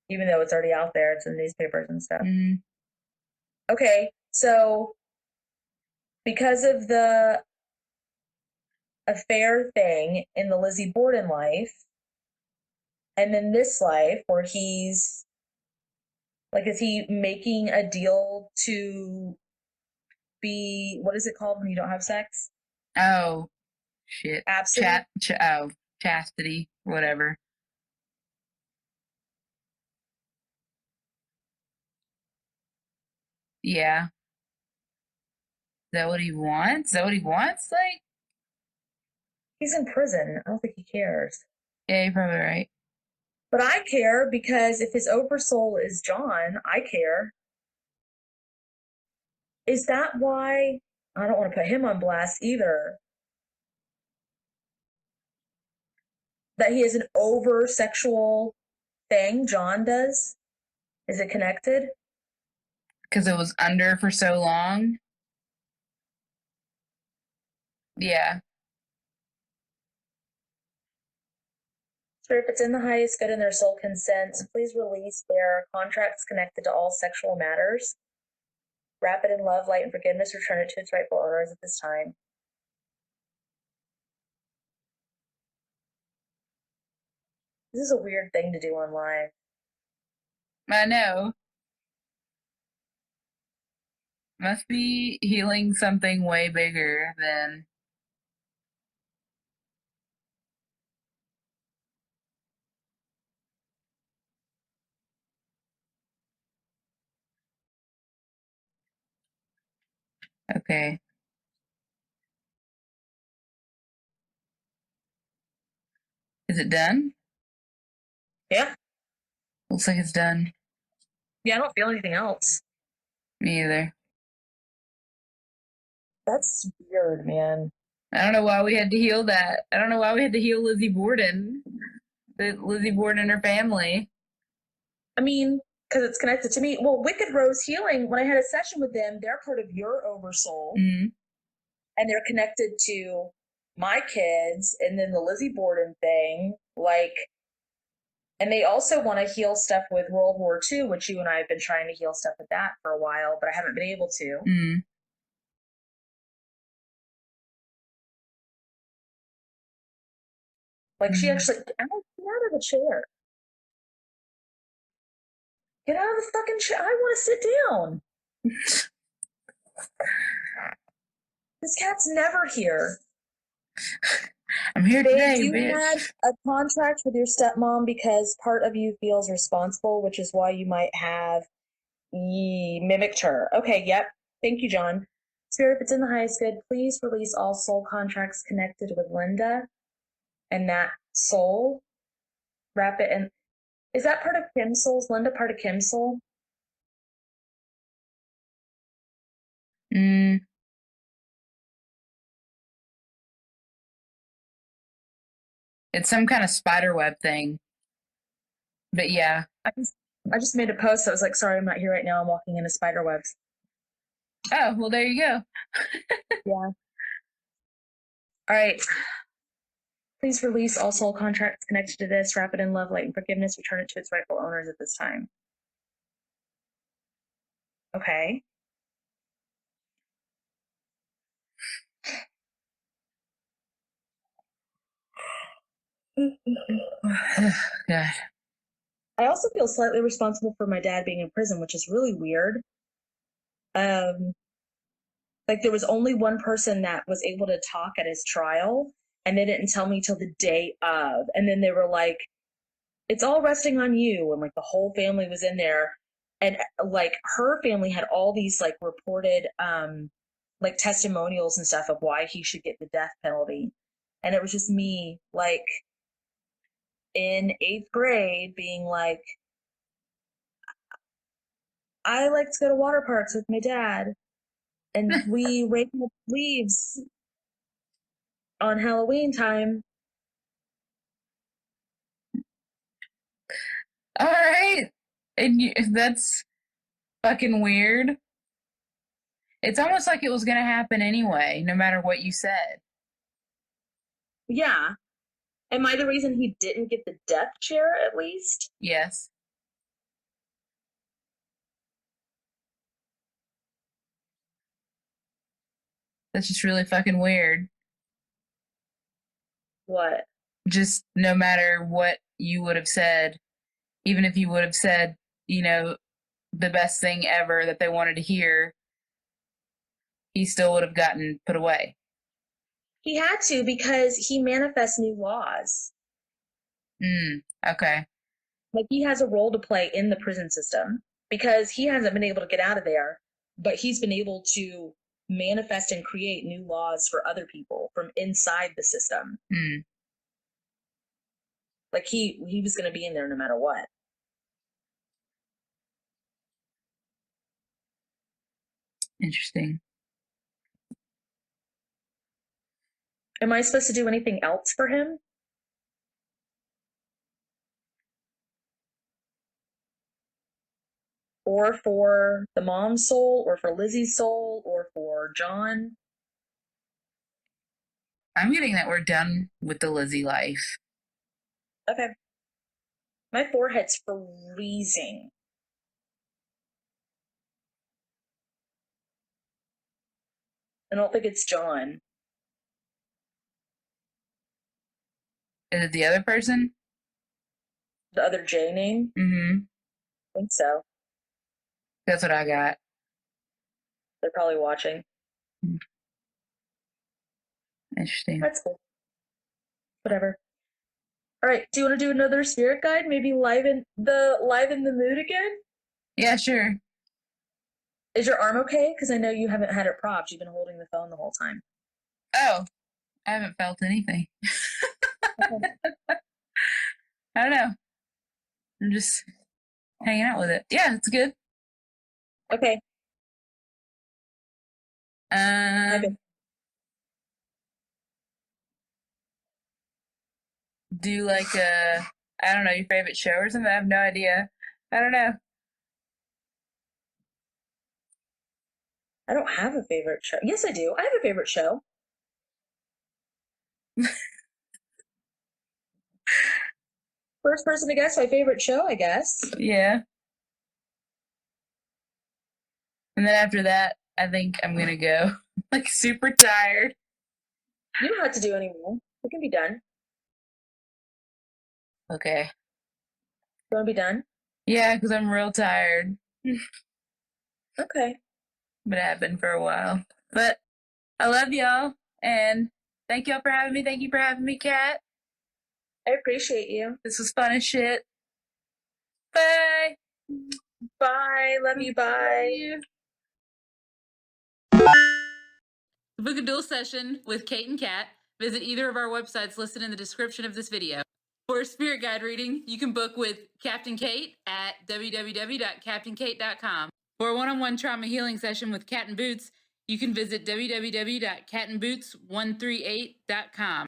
Even though it's already out there, it's in newspapers and stuff. Mm-hmm. Okay, so because of the affair thing in the Lizzie Borden life, and then this life where he's like, is he making a deal to be, what is it called when you don't have sex? Oh, shit. Abstinent? Chastity, whatever. Yeah. Is that what he wants? Is that what he wants? Like, he's in prison. I don't think he cares. yeah, you're probably right. But I care because if his oversoul is John, I care. Is that why? I don't want to put him on blast either. that he has an over sexual thing? John does? Is it connected? Because it was under for so long. Yeah. Sure, if it's in the highest good and their sole consents, please release their contracts connected to all sexual matters. Wrap it in love, light, and forgiveness. Return it to its rightful owners at this time. This is a weird thing to do on live. I know. Must be healing something way bigger than. Okay. Is it done? Yeah. Looks like it's done. Yeah, I don't feel anything else. Me either. That's weird, man. I don't know why we had to heal that. I don't know why we had to heal Lizzie Borden. Lizzie Borden and her family. I mean, because it's connected to me. Well, Wicked Rose Healing, when I had a session with them, they're part of your oversoul. Mm-hmm. And they're connected to my kids and then the Lizzie Borden thing. Like, and they also want to heal stuff with World War II, which you and I have been trying to heal stuff with that for a while, but I haven't been able to. Mm-hmm. Like, she actually, get out of the chair. Get out of the fucking chair. I want to sit down. This cat's never here. I'm here today, you bitch. had a contract with your stepmom because part of you feels responsible, which is why you might have mimicked her. Okay, yep. Thank you, John. Spirit, if it's in the highest good, please release all soul contracts connected with Linda and that soul. Wrap it in. Is that part of Kim's soul? Is Linda part of Kim's soul? It's some kind of spider web thing. But yeah. I just made a post that was like, sorry, I'm not here right now. I'm walking into spider webs. Oh, well, there you go. Yeah. All right. Please release all soul contracts connected to this. Wrap it in love, light, and forgiveness. Return it to its rightful owners at this time. Okay. God. I also feel slightly responsible for my dad being in prison, which is really weird. Like there was only one person that was able to talk at his trial, and they didn't tell me till the day of. And then they were like, it's all resting on you. And like the whole family was in there. And like her family had all these like reported like testimonials and stuff of why he should get the death penalty. And it was just me like in 8th grade being like, I like to go to water parks with my dad. And we rake up leaves on Halloween time. All right. And that's fucking weird. It's almost like it was going to happen anyway, no matter what you said. Yeah. Am I the reason he didn't get the death chair at least? Yes. That's just really fucking weird. What? Just no matter what you would have said, even if you would have said, you know, the best thing ever that they wanted to hear, he still would have gotten put away. He had to because he manifests new laws. Okay. Like he has a role to play in the prison system because he hasn't been able to get out of there, but he's been able to manifest and create new laws for other people from inside the system. Like he was going to be in there no matter what. Interesting. Am I supposed to do anything else for him? or for the mom's soul, or for Lizzie's soul, or for John? I'm getting that we're done with the Lizzie life. Okay. My forehead's freezing. I don't think it's John. Is it the other person? The other J name? Mm-hmm. I think so. That's what I got. They're probably watching. Interesting. That's cool. Whatever. All right. Do you want to do another spirit guide? Maybe liven the mood again? Yeah, sure. Is your arm okay? Because I know you haven't had it propped. You've been holding the phone the whole time. Oh, I haven't felt anything. Okay. I don't know. I'm just hanging out with it. Yeah, it's good. Okay. Do like I don't know, your favorite show or something? I have no idea. I don't know. I don't have a favorite show. Yes, I do. I have a favorite show. First person to guess my favorite show, I guess. Yeah. And then after that, I think I'm gonna go. Like super tired. You don't have to do anymore. It can be done. Okay. You want to be done? Yeah, because I'm real tired. Okay. But it have been for a while. But I love y'all, and thank y'all for having me. Thank you for having me, Kat. I appreciate you. This was fun as shit. Bye. Bye. Love you. Bye. Love you. To book a dual session with Kate and Kat, visit either of our websites listed in the description of this video. For a spirit guide reading, you can book with Captain Kate at www.captainkate.com. For a one-on-one trauma healing session with Cat and Boots, you can visit www.catandboots138.com.